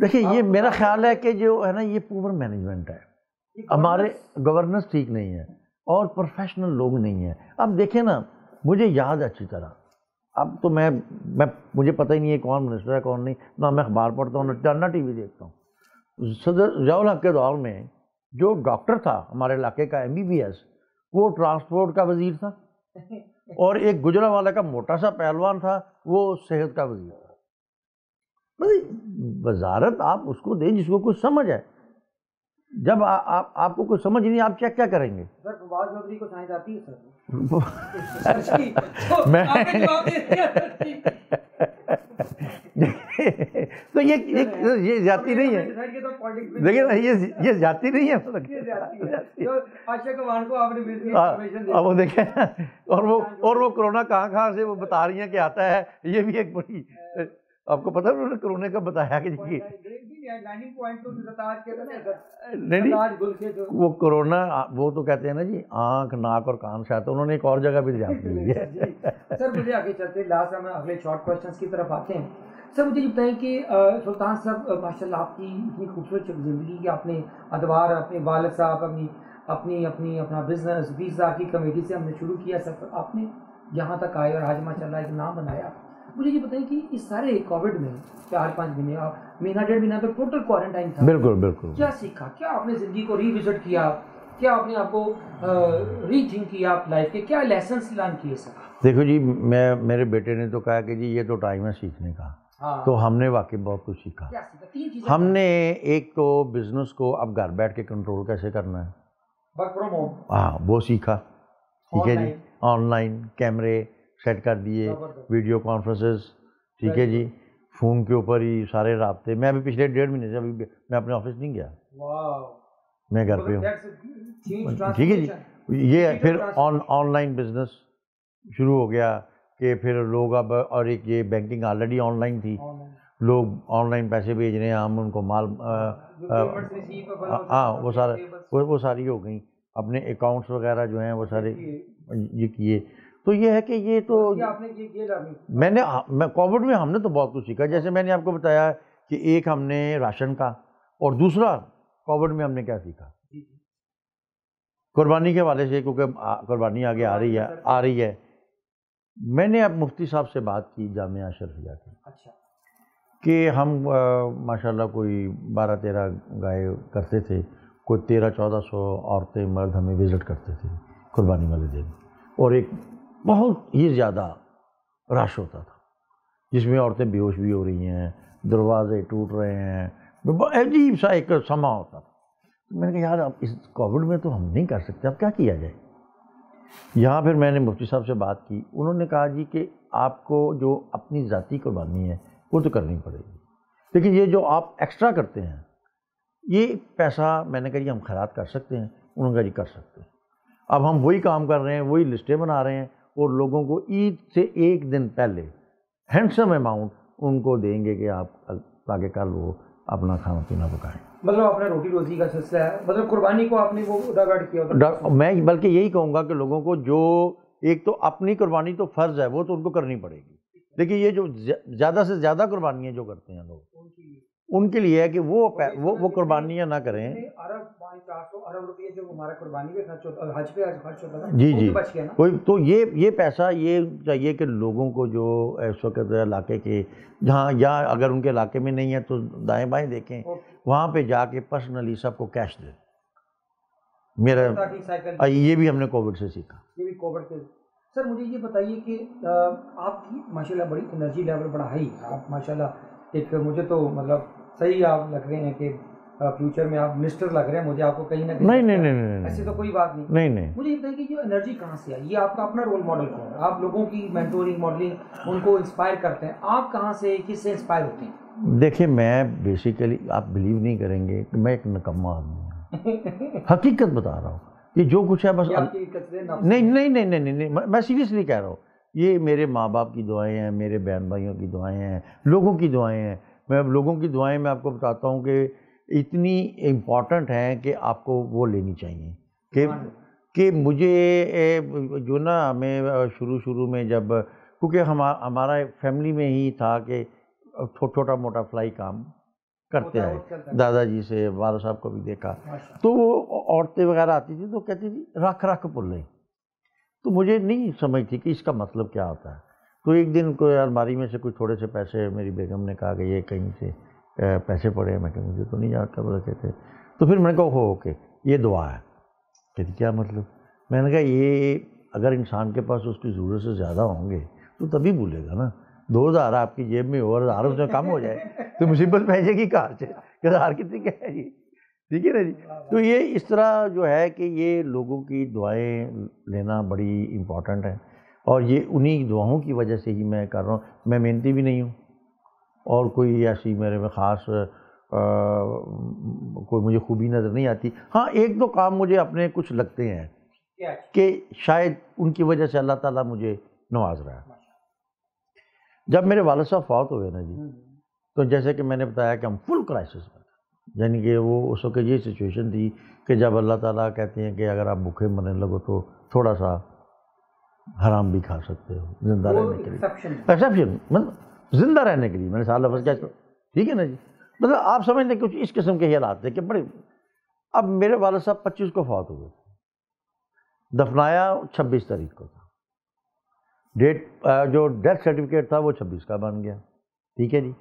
دیکھیں یہ میرا خیال ہے کہ جو ہے نا یہ پور مینجمنٹ ہے، ہمارے گورننس ٹھیک نہیں ہے اور پروفیشنل لوگ نہیں ہیں. اب دیکھیں نا، مجھے یاد ہے اچھی طرح، اب تو میں مجھے پتہ ہی نہیں ہے کون منسٹر ہے کون نہیں، نہ میں اخبار پڑھتا ہوں نہ ٹی وی دیکھتا ہوں. صدر ضیاء الحق کے دور میں جو ڈاکٹر تھا ہمارے علاقے کا MBBS، وہ ٹرانسپورٹ کا وزیر تھا، اور ایک گجرانوالہ کا موٹا سا پہلوان تھا وہ صحت کا وزیر تھا. وزارت آپ اس کو دیں جس کو کچھ سمجھ ہے. جب آپ کو کچھ سمجھ نہیں آپ چیک کیا کریں گے؟ سر فواد چودھری کو سائنس آتی ہے سر؟ تو یہ زیادتی نہیں ہے، دیکھیں یہ زیادتی نہیں ہے. اب وہ دیکھیں اور وہ کرونا کہاں سے وہ بتا رہی ہیں کہ آتا ہے. یہ بھی ایک بڑی، آپ کو پتہ انہوں نے کرونے کا بتایا کہ نہیں وہ کرونا، وہ تو کہتے ہیں نا جی آنکھ ناک اور کان سے آتا ہے، انہوں نے ایک اور جگہ بھی دھیان دی ہے. سر مجھے آگے چلتے لاسٹ ہم اگلے شارٹ کوشچنس کی طرف آتے ہیں. سر مجھے یہ بتائیں کہ سلطان صاحب ماشاء اللہ آپ کی اتنی خوبصورت زندگی کہ اپنے ادوار، اپنے والد صاحب، اپنا بزنس ویزا کی کمیٹی سے ہم نے شروع کیا سفر، آپ نے یہاں تک آئے اور آج ماشاء اللہ ایک نام بنایا. مجھے یہ بتائیں کہ اس سارے کووڈ میں 4-5 مہینے، مہینہ 1.5 مہینہ تو ٹوٹل کوارنٹائن تھا، بالکل کیا سیکھا؟ کیا آپ نے زندگی کو ری وزٹ کیا؟ کیا آپ نے آپ کو ری تھنک کیا لائف کے؟ کیا لیسنس لرن کیے سر؟ دیکھو جی میرے بیٹے نے تو کہا کہ جی یہ تو ٹائم ہے سیکھنے کا، تو ہم نے واقعی بہت کچھ سیکھا. ہم نے ایک تو بزنس کو اب گھر بیٹھ کے کنٹرول کیسے کرنا ہے، ورک فرام ہوم، ہاں وہ سیکھا. ٹھیک ہے جی، آن لائن کیمرے سیٹ کر دیے، ویڈیو کانفرنسز، ٹھیک ہے جی، فون کے اوپر ہی سارے رابطے. میں ابھی پچھلے 1.5 مہینے سے ابھی میں اپنے آفس نہیں گیا، میں گھر پہ ہوں. ٹھیک ہے جی، یہ پھر آن لائن بزنس شروع ہو گیا کہ پھر لوگ اب، اور ایک یہ بینکنگ آلریڈی آن لائن تھی، لوگ آن لائن پیسے بھیج رہے ہیں، ہم ان کو مال ہاں وہ ساری ہو گئیں. اپنے اکاؤنٹس وغیرہ جو ہیں وہ سارے یہ کیے. تو یہ ہے کہ یہ تو میں کووڈ میں ہم نے تو بہت کچھ سیکھا. جیسے میں نے آپ کو بتایا کہ ایک ہم نے راشن کا، اور دوسرا کووڈ میں ہم نے کیا سیکھا قربانی کے حوالے سے، کیونکہ قربانی آگے آ رہی ہے. میں نے اب مفتی صاحب سے بات کی جامعہ اشرفیہ کی کہ ہم ماشاءاللہ کوئی 12-13 گائے کرتے تھے، کوئی 1300-1400 عورتیں مرد ہمیں وزٹ کرتے تھے قربانی والے دن، اور ایک بہت ہی زیادہ رش ہوتا تھا، جس میں عورتیں بے ہوش بھی ہو رہی ہیں، دروازے ٹوٹ رہے ہیں، عجیب سا ایک سما ہوتا تھا۔ میں نے کہا یار اب اس کووڈ میں تو ہم نہیں کر سکتے، اب کیا کیا جائے؟ یہاں پھر میں نے مفتی صاحب سے بات کی، انہوں نے کہا جی کہ آپ کو جو اپنی ذاتی قربانی ہے وہ تو کرنی پڑے گی، لیکن یہ جو آپ ایکسٹرا کرتے ہیں یہ پیسہ، میں نے کہا جی ہم خیرات کر سکتے ہیں؟ انہوں نے کہا جی کر سکتے ہیں۔ اب ہم وہی کام کر رہے ہیں، وہی لسٹیں بنا رہے ہیں، اور لوگوں کو عید سے ایک دن پہلے ہینڈسم اماؤنٹ ان کو دیں گے کہ آپ تاکہ کل وہ اپنا کھانا پینا پکائیں۔ مطلب اپنا روٹی روزی کا سلسلہ ہے، مطلب قربانی کو آپ نے وہ ڈائیورٹ کیا؟ میں بلکہ یہی کہوں گا کہ لوگوں کو جو ایک تو اپنی قربانی تو فرض ہے، وہ تو ان کو کرنی پڑے گی، لیکن یہ جو زیادہ سے زیادہ قربانیاں جو کرتے ہیں لوگ، ان کے لیے ہے کہ وہ قربانیاں نہ کریں۔ ارب 400 ارب روپیہ جو ہمارا قربانی پہ خرچ ہوتا ہے، حج پہ خرچ ہوتا تھا، جی وہ جی، تو بچ گیا نا۔ کوئی تو یہ پیسہ یہ چاہیے کہ لوگوں کو جو اس وقت علاقے کے جہاں، یا اگر ان کے علاقے میں نہیں ہے تو دائیں بائیں دیکھیں، وہاں پہ جا کے پرسنلی سب کو کیش دیں۔ میرا یہ بھی ہم نے کووڈ سے سیکھا۔ یہ بھی کووڈ سے۔ سر مجھے یہ بتائیے کہ آپ کی ماشاءاللہ بڑی انرجی لیول بڑا ہائی ہے، آپ ماشاءاللہ ایک، مجھے تو مطلب صحیح آپ لگ رہے ہیں کہ فیوچر میں آپ منسٹر لگ رہے ہیں مجھے، آپ کو کہیں نہ کہیں۔ نہیں، ایسے تو کوئی بات نہیں۔ مجھے یہ بتائیے کہ یہ انرجی کہاں سے آئی؟ یہ آپ کا اپنا رول ماڈل کون ہے؟ آپ لوگوں کی مینٹورنگ ماڈلنگ ان کو انسپائر کرتے ہیں، آپ کہاں سے کس سے انسپائر ہوتے ہیں؟ دیکھیں میں بیسیکلی، آپ بلیو نہیں کریں گے کہ میں ایک نکما آدمی ہوں، حقیقت بتا رہا ہوں، یہ جو کچھ ہے بس نہیں، میں سیریسلی کہہ رہا ہوں، یہ میرے ماں باپ کی دعائیں ہیں، میرے بہن بھائیوں کی دعائیں ہیں، لوگوں کی دعائیں ہیں۔ میں لوگوں کی دعائیں میں آپ کو بتاتا ہوں کہ اتنی امپورٹنٹ ہیں کہ آپ کو وہ لینی چاہیے کہ مجھے جو نا، ہمیں شروع میں جب، کیونکہ ہمارا فیملی میں ہی تھا کہ چھوٹا موٹا فلائی کام کرتے ہیں، دادا جی سے والد صاحب کو بھی دیکھا، تو وہ عورتیں وغیرہ آتی تھی تو کہتی تھی رکھ پلے، تو مجھے نہیں سمجھ تھی کہ اس کا مطلب کیا ہوتا ہے۔ تو ایک دن کوئی الماری میں سے کچھ تھوڑے سے پیسے، میری بیگم نے کہا کہ یہ کہیں سے پیسے پڑے ہیں، میں کہ مجھے تو نہیں یاد کب رکھے تھے، تو پھر میں نے کہا کہ یہ دعا ہے۔ کہتی کیا مطلب؟ میں نے کہا یہ اگر انسان کے پاس اس کی ضرورت سے زیادہ ہوں گے تو تبھی بھولے گا نا، 2000 آپ کی جیب میں ہو اور 1000 اس میں کم ہو جائے تو مصیبت پہ جائے گی کہاں سے کہ 1000 کتنی کیا ہے جی، ٹھیک ہے نا جی۔ تو یہ اس طرح جو ہے کہ یہ لوگوں کی دعائیں لینا بڑی امپورٹنٹ ہے، اور یہ انہی دعاؤں کی وجہ سے ہی میں کر رہا ہوں۔ میں محنتی بھی نہیں ہوں، اور کوئی ایسی میرے میں خاص کوئی مجھے خوبی نظر نہیں آتی۔ ہاں ایک دو کام مجھے اپنے کچھ لگتے ہیں کہ شاید ان کی وجہ سے اللہ تعالیٰ مجھے نواز رہا ہے۔ جب میرے والد صاحب فوت ہوئے نا جی، تو جیسے کہ میں نے بتایا کہ ہم فل کرائسس میں تھے، یعنی کہ وہ اس وقت یہ سچویشن تھی کہ جب اللہ تعالیٰ کہتے ہیں کہ اگر آپ بھوکے مرنے لگو تو تھوڑا سا حرام بھی کھا سکتے ہو زندہ رہنے کے لیے، ایکسیپشن مطلب زندہ رہنے کے لیے، میں نے سال لفظ کیا، ٹھیک ہے نا جی، مطلب آپ سمجھ لیں کچھ اس قسم کے حالات تھے کہ بڑے۔ اب میرے والد صاحب 25 کو فوت ہوئے تھے، دفنایا 26 تاریخ کو تھا، ڈیٹ جو ڈیتھ سرٹیفکیٹ تھا وہ 26 کا بن گیا، ٹھیک ہے جی۔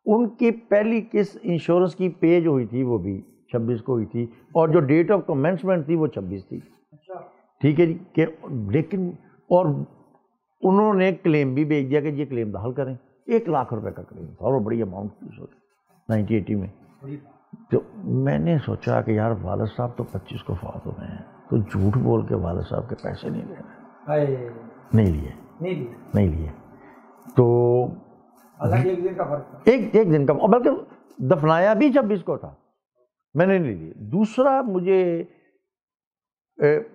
ان کی پہلی قسط انشورنس کی پے جو ہوئی تھی وہ بھی 26 کو ہوئی تھی، اور جو ڈیٹ آف کمنسمنٹ تھی وہ 26 تھی، ٹھیک ہے جی۔ کہ لیکن اور انہوں نے کلیم بھی بھیج دیا کہ یہ کلیم داخل کریں، 1 لاکھ روپے کا کلیم تھا، اور وہ بڑی اماؤنٹ تھی اس وقت 1980 میں۔ تو میں نے سوچا کہ یار والد صاحب تو 25 کو فوت ہوئے ہیں، تو جھوٹ بول کے والد صاحب کے پیسے نہیں لینے، نہیں لیے، تو ایک دن کا فرق تھا، ایک دن کا، بلکہ دفنایا بھی 26 کو تھا، میں نے نہیں لیے۔ دوسرا مجھے،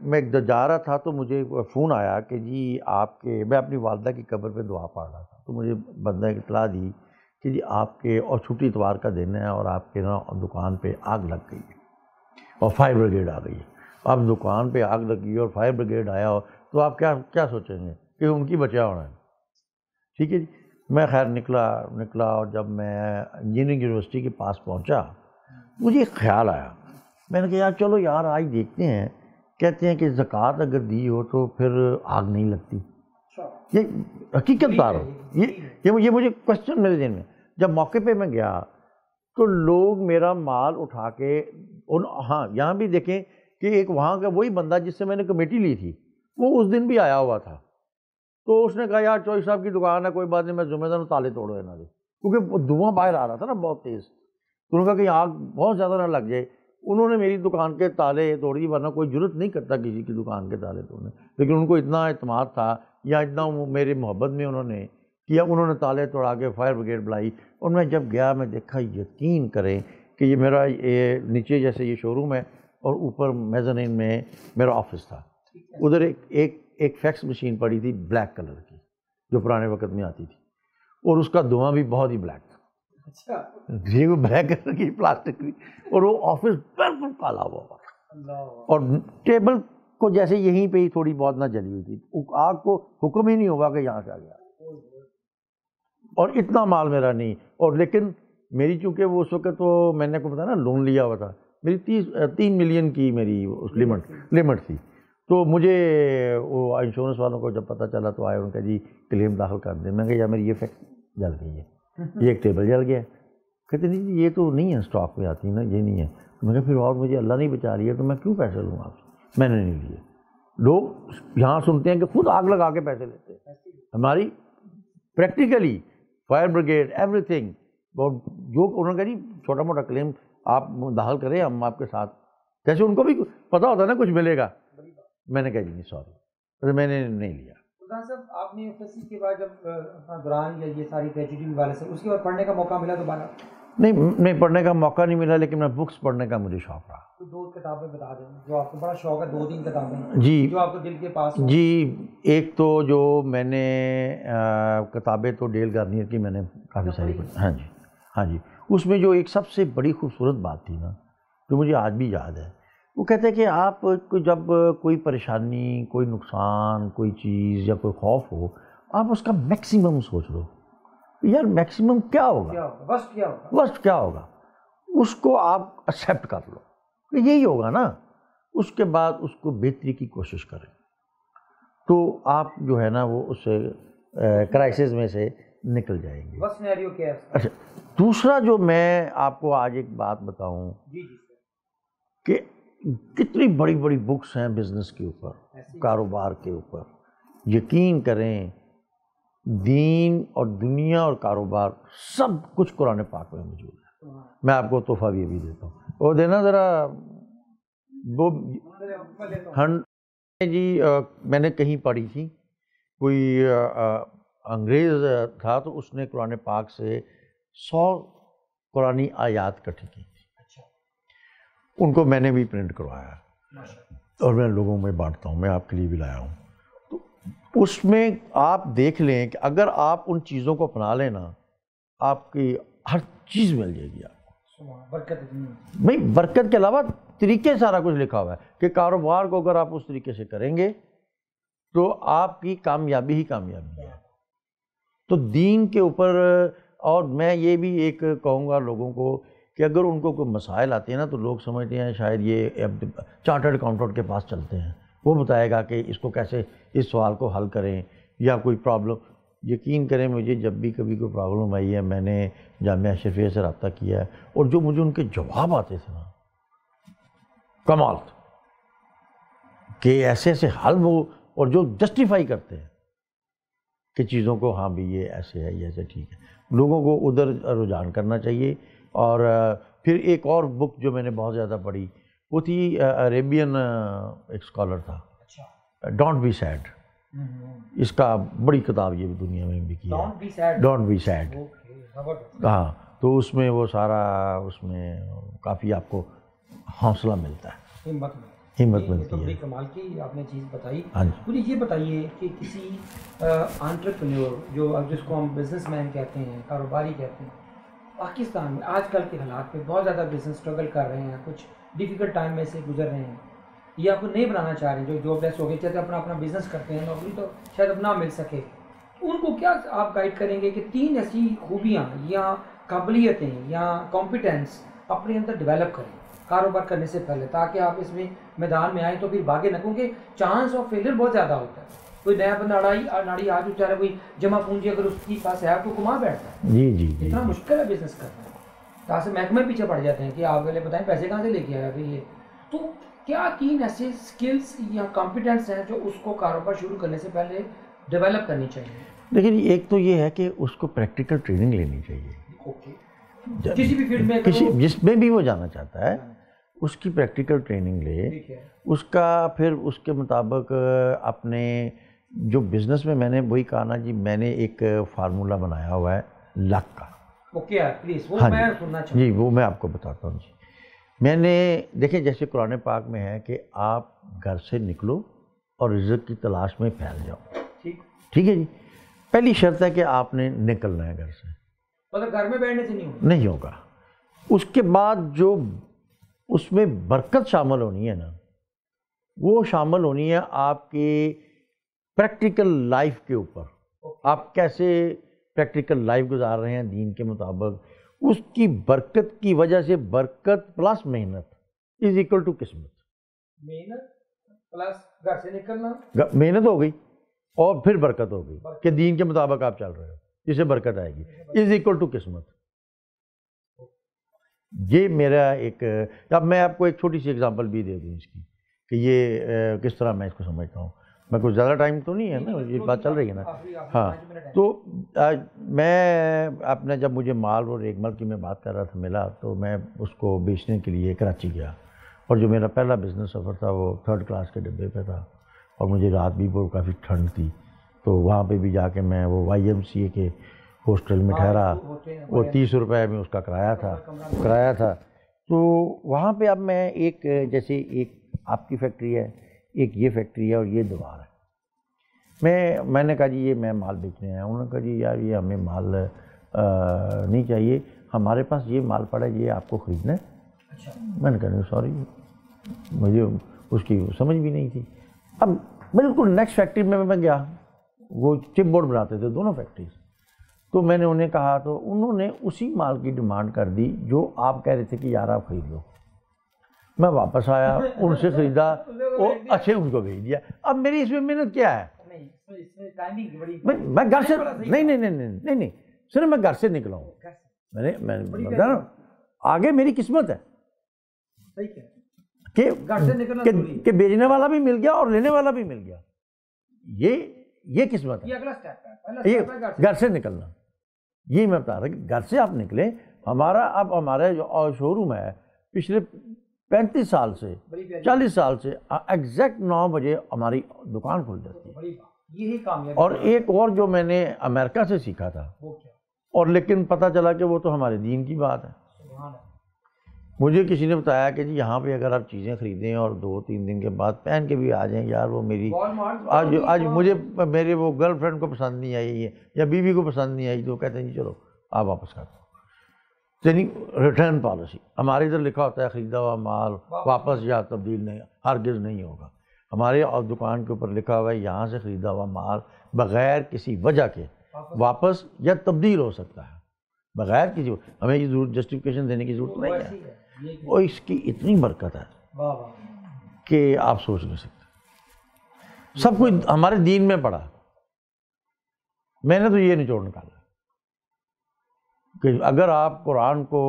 میں جا رہا تھا تو مجھے فون آیا کہ جی آپ کے، میں اپنی والدہ کی قبر پہ دعا پڑھ رہا تھا، تو مجھے بندہ اطلاع دی کہ جی آپ کے، اور چھٹی اتوار کا دن ہے، اور آپ کے نا دکان پہ آگ لگ گئی ہے اور فائر بریگیڈ آ گئی ہے۔ اب دکان پہ آگ لگی اور فائر بریگیڈ آیا ہو تو آپ کیا سوچیں گے کہ ان کی بچا ہونا ہے، ٹھیک ہے جی۔ میں خیر نکلا، اور جب میں انجینئرنگ یونیورسٹی کے پاس پہنچا مجھے ایک خیال آیا، میں نے کہا یار چلو یار آج دیکھتے ہیں، کہتے ہیں کہ زکوٰۃ اگر دی ہو تو پھر آگ نہیں لگتی، یہ حقیقت بتا رہا ہوں، یہ مجھے کوشچن میرے ذہن میں، جب موقع پہ میں گیا تو لوگ میرا مال اٹھا کے، ہاں یہاں بھی دیکھیں کہ ایک وہاں کا وہی بندہ جس سے میں نے کمیٹی لی تھی وہ اس دن بھی آیا ہوا تھا، تو اس نے کہا یار چوہی صاحب کی دکان ہے، کوئی بات نہیں، میں ذمہ دار ہوں، تالے توڑو ہے نا جی، کیونکہ وہ دھواں باہر آ رہا تھا نا بہت تیز، تو انہوں نے کہا کہ آگ بہت زیادہ نہ لگ جائے. انہوں نے میری دکان کے تالے توڑی، ورنہ کوئی ضرورت نہیں کرتا کسی کی دکان کے تالے توڑنے، لیکن ان کو اتنا اعتماد تھا یا اتنا میرے محبت میں انہوں نے کیا، انہوں نے تالے توڑا کے فائر بریگیڈ بلائی. اور میں جب گیا میں دیکھا، یقین کریں کہ یہ میرا یہ نیچے جیسے یہ شو روم ہے اور اوپر میزنین میں میرا آفس تھا. ادھر ایک فیکس مشین پڑی تھی بلیک کلر کی جو پرانے وقت میں آتی تھی، اور اس کا دھواں بھی بہت ہی بلیک تھا. اچھا جی وہ بلیک کلر کی پلاسٹک کی، اور وہ آفس بالکل کالا ہوا تھا، اور ٹیبل کو جیسے یہیں پہ ہی تھوڑی بہت نہ جلی ہوئی تھی، آگ کو حکم ہی نہیں ہوا کہ یہاں سے آ گیا. اور اتنا مال میرا نہیں، اور لیکن میری چونکہ وہ اس وقت تو میں نے کو بتایا نا لون لیا ہوا تھا، میری 3 ملین کی میری لمٹ تھی. تو مجھے وہ انشورنس والوں کو جب پتہ چلا تو آئے، ان کا جی کلیم داخل کر دیں. میں کہا یار میری یہ فیکٹ جل گئی ہے، یہ ایک ٹیبل جل گیا ہے. کہتے نہیں جی یہ تو نہیں ہے اسٹاک میں آتی نا، یہ نہیں ہے. تو میں کہا پھر اور مجھے اللہ نہیں بچا رہی ہے تو میں کیوں پیسے لوں آپ سے؟ میں نے نہیں لیے. لوگ یہاں سنتے ہیں کہ خود آگ لگا کے پیسے لیتے ہیں، ہماری practically fire brigade every thing, اور جو انہوں نے کہا جی چھوٹا موٹا کلیم آپ داخل کریں، ہم آپ کے ساتھ، جیسے ان کو بھی پتہ ہوتا ہے نا کچھ ملے گا. میں نے کہا جی نہیں سوری، میں نے نہیں لیا. سلطان صاحب آپ نے FSC کے بعد جب اپنا دوران یا یہ ساری ٹریجڈی والے سے اس کے بعد پڑھنے کا موقع ملا دوبارہ؟ نہیں پڑھنے کا موقع نہیں ملا، لیکن میں بکس پڑھنے کا مجھے شوق رہا. تو 2 کتابیں بتا دیں جو آپ کو بڑا شوق ہے، 2-3 کتابیں جی جو آپ کو دل کے پاس ہوں. جی ایک تو جو میں نے کتابیں تو ڈیل گارنیئر کی میں نے کافی ساری پڑھی. ہاں جی ہاں جی، اس میں جو ایک سب سے بڑی خوبصورت بات تھی نا جو مجھے آج بھی یاد ہے، وہ کہتے ہیں کہ آپ کو جب کوئی پریشانی، کوئی نقصان، کوئی چیز یا کوئی خوف ہو، آپ اس کا میکسیمم سوچ لو، یار میکسیمم کیا ہوگا، ورسٹ کیا ہوگا، اس کو آپ ایکسیپٹ کر لو کہ یہی ہوگا نا. اس کے بعد اس کو بہتری کی کوشش کریں تو آپ جو ہے نا وہ اس کرائسس میں سے نکل جائیں گے. بس سینیریو کیا ہے؟ اچھا دوسرا جو میں آپ کو آج ایک بات بتاؤں کہ کتنی بڑی بڑی بکس ہیں بزنس کے اوپر، کاروبار کے اوپر. یقین کریں دین اور دنیا اور کاروبار سب کچھ قرآن پاک میں موجود ہے. میں آپ کو تحفہ بھی ابھی دیتا ہوں، وہ دینا ذرا. وہ جی میں نے کہیں پڑھی تھی، کوئی انگریز تھا تو اس نے قرآن پاک سے 100 قرآنی آیات کٹھی کی تھی. ان کو میں نے بھی پرنٹ کروایا اور میں لوگوں میں بانٹتا ہوں، میں آپ کے لیے بھی لایا ہوں. تو اس میں آپ دیکھ لیں کہ اگر آپ ان چیزوں کو اپنا لیں نا، آپ کی ہر چیز مل جائے گی آپ کو. بھائی برکت کے علاوہ طریقے سارا کچھ لکھا ہوا ہے کہ کاروبار کو اگر آپ اس طریقے سے کریں گے تو آپ کی کامیابی ہی کامیابی ہے. تو دین کے اوپر، اور میں یہ بھی ایک کہوں گا لوگوں کو کہ اگر ان کو کوئی مسائل آتے ہیں نا تو لوگ سمجھتے ہیں شاید یہ چارٹرڈ اکاؤنٹنٹ کے پاس چلتے ہیں، وہ بتائے گا کہ اس کو کیسے اس سوال کو حل کریں یا کوئی پرابلم. یقین کریں مجھے جب بھی کبھی کوئی پرابلم آئی ہے میں نے جامعہ اشرفیہ سے رابطہ کیا ہے، اور جو مجھے ان کے جواب آتے تھے نا کمال کہ ایسے ایسے حل وہ، اور جو جسٹیفائی کرتے ہیں کہ چیزوں کو ہاں بھی یہ ایسے ہے، یہ ایسے ٹھیک ہے. لوگوں کو ادھر رجحان کرنا چاہیے. اور پھر ایک اور بک جو میں نے بہت زیادہ پڑھی وہ تھی عربین، ایک اسکالر تھا، ڈونٹ بی سیڈ. اس کا بڑی کتاب یہ بھی دنیا میں بھی کی ہے، ڈونٹ بی سیڈ. ہاں تو اس میں وہ سارا، اس میں کافی آپ کو حوصلہ ملتا ہے، ہمت ملتی ہے. کمال کی آپ نے چیز بتائی. ہاں جی. مجھے یہ بتائیے کہ کسی انٹرپرینیور جو اب جس کو ہم بزنس مین کہتے ہیں، کاروباری کہتے ہیں، پاکستان میں آج کل کے حالات پہ بہت زیادہ بزنس اسٹرگل کر رہے ہیں، کچھ ڈیفیکلٹ ٹائم میں سے گزر رہے ہیں، یا کوئی نہیں بنانا چاہ رہے ہیں، جو جاب لیس ہو گئے، چاہتے اپنا بزنس کرتے ہیں، نوکری تو شاید اب نہ مل سکے، ان کو کیا آپ گائیڈ کریں گے کہ 3 ایسی خوبیاں یا قابلیتیں یا کمپیٹنس اپنے اندر ڈیولپ کریں کاروبار کرنے سے پہلے، تاکہ آپ اس میں میدان میں آئیں تو پھر بھاگے نہ، کیونکہ چانس آف فیلئر بہت زیادہ ہوتا ہے. کوئی نیا بندہ ناڑی آج اٹھا رہا ہے، کوئی جمع پونجی اگر اس کے پاس ہے تو کما بیٹھتا ہے. جی جی جی اتنا مشکل ہے بزنس کرنا، تاکہ محکمے پیچھے پڑ جاتے ہیں کہ آپ پہلے بتائیں پیسے کہاں سے لے کے آیا پھر یہ. تو کیا 3 ایسے اسکلس یا کمپیٹنس ہیں جو اس کو کاروبار شروع کرنے سے پہلے ڈیولپ کرنی چاہیے؟ لیکن ایک تو یہ ہے کہ اس کو پریکٹیکل ٹریننگ لینی چاہیے، کسی بھی فیلڈ میں، جس میں بھی وہ جانا چاہتا ہے اس کی پریکٹیکل ٹریننگ لے، اس کا پھر اس کے مطابق اپنے جو بزنس میں میں نے وہی کہا نا جی، میں نے ایک فارمولہ بنایا ہوا ہے لک کا. ہاں جی، وہ میں آپ کو بتاتا ہوں جی. میں نے دیکھیں جیسے قرآن پاک میں ہے کہ آپ گھر سے نکلو اور رزق کی تلاش میں پھیل جاؤ. ٹھیک ہے جی. پہلی شرط ہے کہ آپ نے نکلنا ہے گھر سے، مطلب گھر میں بیٹھنے سے نہیں ہوگا. اس کے بعد جو اس میں برکت شامل ہونی ہے نا، وہ شامل ہونی ہے آپ کی پریکٹیکل لائف کے اوپر. آپ کیسے پریکٹیکل لائف گزار رہے ہیں دین کے مطابق، اس کی برکت کی وجہ سے برکت پلس محنت از اکول ٹو قسمت. محنت پلس گھر سے نکلنا، محنت ہو گئی اور پھر برکت ہو گئی کہ دین کے مطابق آپ چل رہے ہو، جسے برکت آئے گی، از اکول ٹو قسمت. یہ میرا ایک، اب میں آپ کو ایک چھوٹی سی اگزامپل بھی دے دوں اس کی کہ یہ کس طرح میں اس کو سمجھتا ہوں. میں کچھ زیادہ ٹائم تو نہیں ہے نا، یہ بات چل رہی ہے نا. ہاں، تو میں اپنا جب مجھے مال اور ریگمل کی میں بات کر رہا تھا ملا، تو میں اس کو بیچنے کے لیے کراچی گیا، اور جو میرا پہلا بزنس سفر تھا وہ 3rd کلاس کے ڈبے پہ تھا، اور مجھے رات بھی وہ کافی ٹھنڈ تھی، تو وہاں پہ بھی جا کے میں وہ YMCA کے ہاسٹل میں ٹھہرا. وہ 30 روپے میں اس کا کرایہ تھا. تو وہاں پہ اب میں ایک، جیسے ایک آپ کی فیکٹری ہے، ایک یہ فیکٹری ہے اور یہ دیوار ہے. میں نے کہا جی یہ میں مال بیچنے آیا ہوں. انہوں نے کہا جی یار یہ ہمیں مال نہیں چاہیے، ہمارے پاس یہ مال پڑا ہے، یہ آپ کو خریدنا ہے. میں نے کہا نہیں سوری، مجھے اس کی سمجھ بھی نہیں تھی. اب بالکل نیکسٹ فیکٹری میں گیا، وہ چپ بورڈ بناتے تھے دونوں فیکٹریز. تو میں نے انہیں کہا، تو انہوں نے اسی مال کی ڈیمانڈ کر دی جو آپ کہہ رہے تھے کہ یار آپ خرید لو. میں واپس آیا، ان سے خریدا اور اچھے ان کو بھیج دیا. اب میری اس میں محنت کیا ہے؟ میں گھر سے نہیں صرف میں گھر سے نکلا ہوں. میں بتا رہا ہوں آگے میری قسمت ہے کہ بیچنے والا بھی مل گیا اور لینے والا بھی مل گیا. یہ قسمت ہے، یہ گھر سے نکلنا. یہ میں بتا رہا کہ گھر سے آپ نکلیں. ہمارا جو شو روم ہے پچھلے 35 سال سے 40 سال سے ایگزیکٹ 9 بجے ہماری دکان کھل جاتی ہے. یہی کامیابی. اور ایک اور جو میں نے امریکہ سے سیکھا تھا، اور لیکن پتہ چلا کہ وہ تو ہمارے دین کی بات ہے. مجھے کسی نے بتایا کہ جی یہاں پہ اگر آپ چیزیں خریدیں اور 2-3 دن کے بعد پہن کے بھی آ جائیں، یار وہ میری آج مجھے میرے وہ گرل فرینڈ کو پسند نہیں آئی ہے یا بیوی کو پسند نہیں آئی، تو کہتے ہیں جی چلو آپ واپس کر دو. یعنی ریٹرن پالیسی ہمارے ادھر لکھا ہوتا ہے خریدا ہوا مال واپس یا تبدیل نہیں، ہرگز نہیں ہوگا. ہمارے دکان کے اوپر لکھا ہوا ہے یہاں سے خریدا ہوا مال بغیر کسی وجہ کے واپس یا تبدیل ہو سکتا ہے، بغیر کسی. ہمیں یہ ضرورت جسٹیفیکیشن دینے کی ضرورت نہیں ہے. اور اس کی اتنی برکت ہے کہ آپ سوچ نہیں سکتے. سب کچھ ہمارے دین میں پڑا. میں نے تو یہ نچوڑ نکالا کہ اگر آپ قرآن کو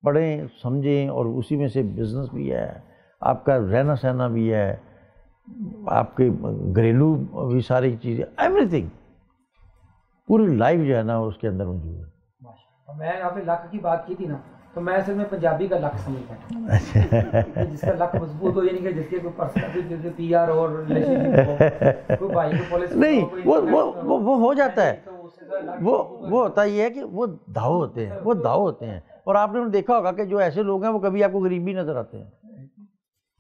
پڑھیں سمجھیں اور اسی میں سے بزنس بھی ہے، آپ کا رہنا سہنا بھی ہے، آپ کے گھریلو بھی ساری چیزیں، ایوری تھنگ، پوری لائف جو ہے نا اس کے اندر موجود ہے. میں آپ نے لک کی بات کی تھی نا، تو میں اصل میں پنجابی کا لک سمجھ پاتا، جس کا لک مضبوط ہو، یعنی کہ جس کے کوئی پرسنل PR اور کوئی بھائی کو پولیس نہیں، وہ ہو جاتا ہے. وہ ہوتا یہ ہے کہ وہ داؤ ہوتے ہیں. اور آپ نے دیکھا ہوگا کہ جو ایسے لوگ ہیں وہ کبھی آپ کو غریبی نظر آتے ہیں،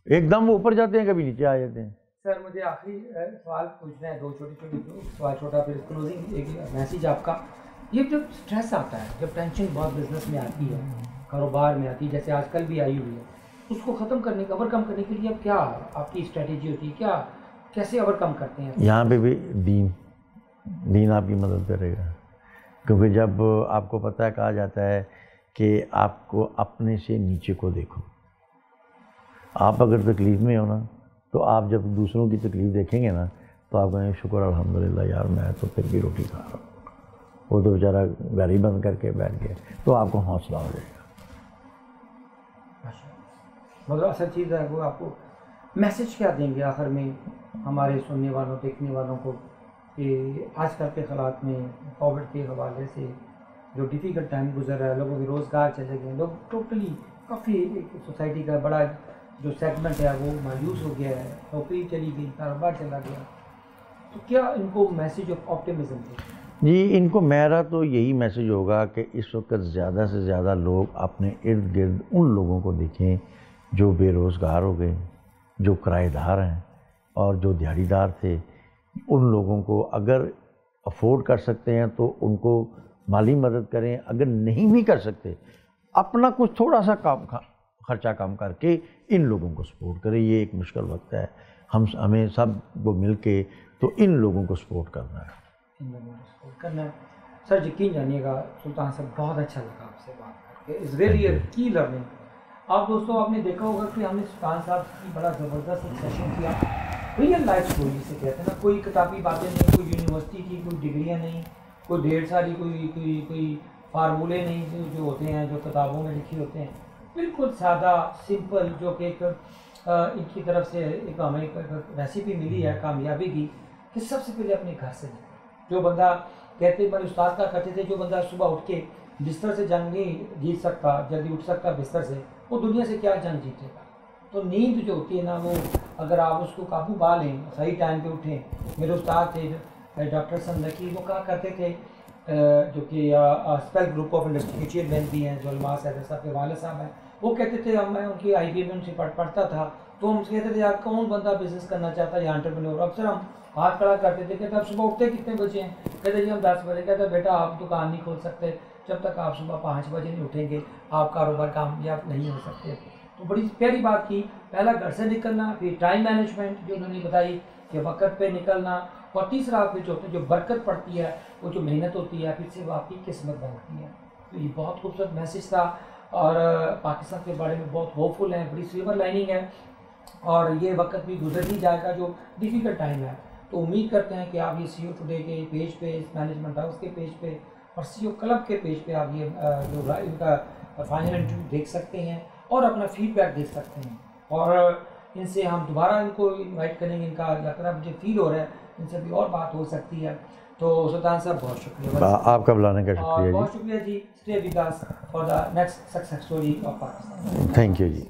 ایک دم وہ اوپر جاتے ہیں کبھی نیچے آ جاتے ہیں. سر مجھے آخری سوال پوچھنا ہے، 2 چھوٹے سوال، چھوٹا پھر کلوزنگ ایک میسیج آپ کا. یہ جب سٹریس آتا ہے، جب ٹینشن بہت بزنس میں آتی ہے، کاروبار میں آتی ہے، جیسے آج کل بھی آئی ہوئی ہے، اس کو ختم کرنے کا، اوور کم کرنے کے لیے اب کیا آپ کی اسٹریٹجی ہوتی ہے، کیا کیسے اوور کم کرتے ہیں؟ یہاں پہ بھی دین آپ کی مدد کرے گا. کیونکہ جب آپ کو پتہ ہے، کہا جاتا ہے کہ آپ کو اپنے سے نیچے کو دیکھو. آپ اگر تکلیف میں ہو نا، تو آپ جب دوسروں کی تکلیف دیکھیں گے نا، تو آپ کہیں شکر الحمدللہ یار میں تو پھر بھی روٹی کھا رہا ہوں، وہ تو بیچارہ گھر ہی بند کر کے بیٹھ گیا. تو آپ کو حوصلہ ہو جائے گا. مطلب اصل چیز ہے وہ. آپ کو میسج کیا دیں گے آخر میں ہمارے سننے والوں دیکھنے والوں کو کہ آج کل کے حالات میں کووڈ کے حوالے سے جو ڈیفیکلٹ ٹائم گزر رہا ہے، لوگوں کے روزگار چلے گئے، لوگ ٹوٹلی کافی سوسائٹی کا بڑا جو سیگمنٹ ہے وہ مایوس ہو گیا ہے، نوکری چلی گئی، کاروبار چلا گیا، تو کیا ان کو میسیج آف آپٹیمزم دے؟ جی، ان کو میرا تو یہی میسیج ہوگا کہ اس وقت زیادہ سے زیادہ لوگ اپنے ارد گرد ان لوگوں کو دیکھیں جو بے روزگار ہو گئے، جو کرائے دار ہیں اور جو دیہڑی دار تھے. ان لوگوں کو اگر افورڈ کر سکتے ہیں تو ان کو مالی مدد کریں، اگر نہیں بھی کر سکتے اپنا کچھ تھوڑا سا خرچہ کم کر کے ان لوگوں کو سپورٹ کریں. یہ ایک مشکل وقت ہے، ہمیں سب کو مل کے تو ان لوگوں کو سپورٹ کرنا ہے. سر یقین جانیے گا سلطان صاحب، بہت اچھا لگا آپ سے بات کر کے. اٹس ریئلی اے کی لرننگ. آپ دوستوں آپ نے دیکھا ہوگا کہ ہم نے سلطان صاحب کی بڑا زبردست ایک سیشن کیا، ریئل لائف اسٹوری جسے کہتے ہیں نا، کوئی کتابی باتیں نہیں، کوئی یونیورسٹی کی کوئی ڈگریاں نہیں، کوئی ڈھیر ساری کوئی فارمولے نہیں جو ہوتے ہیں جو کتابوں میں لکھی ہوتے ہیں. بالکل سادہ سمپل، جو کہ ایک ان کی طرف سے ایک ہمیں ایک ریسیپی ملی ہے کامیابی کی کہ سب سے پہلے اپنے گھر سے نکلیں. جو بندہ کہتے میرے استاد کا کہتے تھے، جو بندہ صبح اٹھ کے بستر سے جنگ نہیں جیت سکتا، جلدی اٹھ سکتا بستر سے، وہ دنیا سے کیا جنگ جیتے گا. تو نیند جو ہوتی ہے نا، وہ اگر آپ اس کو قابو پا لیں، صحیح ٹائم پہ اٹھیں. میرے استاد تھے ڈاکٹر سندکی، وہ کہا کرتے تھے، جو کہ اسپیل گروپ آف انڈسٹری کے چیئرمین بھی ہیں، جو علماء صاحب صاحب کے والد صاحب ہیں. وہ کہتے تھے، میں ان کی آئی بی میں ان سے پڑھتا تھا، تو ہم کہتے تھے یار کون بندہ بزنس کرنا چاہتا ہے یا انٹرپرینور. اکثر ہم ہاتھ کھڑا کرتے تھے، کہتے آپ صبح اٹھتے کتنے بجے ہیں؟ کہتے جی ہم 10 بجے. کہتے بیٹا آپ دکان نہیں کھول سکتے جب تک آپ صبح 5 بجے نہیں اٹھیں گے، آپ کاروبار کامیاب نہیں ہو سکتے. تو بڑی پیاری بات کی، پہلا گھر سے نکلنا، پھر ٹائم مینجمنٹ جو انہوں نے بتائی کہ وقت پہ نکلنا، اور تیسرا پھر جو برکت پڑتی ہے، وہ جو محنت ہوتی ہے، پھر سے وہ آپ کی قسمت بنتی ہے. تو یہ بہت خوبصورت میسیج تھا، اور پاکستان کے بارے میں بہت ہوپ فل ہے، بڑی سلور لائننگ ہے، اور یہ وقت بھی گزر ہی جائے گا جو ڈیفیکلٹ ٹائم ہے. تو امید کرتے ہیں کہ آپ یہ سی او ٹوڈے کے پیج پہ، اس مینجمنٹ ہاؤس کے پیج پہ اور سی او کلب کے پیج پہ آپ یہ جو ان کا فائنل انٹرویو دیکھ سکتے ہیں اور اپنا فیڈ بیک دیکھ سکتے ہیں. اور ان سے ہم دوبارہ ان کو انوائٹ کریں گے. ان کا لگ رہا مجھے فیل ہو رہا ہے ان سے بھی اور بات ہو سکتی ہے. تو سلطان صاحب بہت شکریہ آپ کا بلانے کا شکریہ. بہت شکریہ جی. Stay with us for the next success story of Pakistan. Thank you G.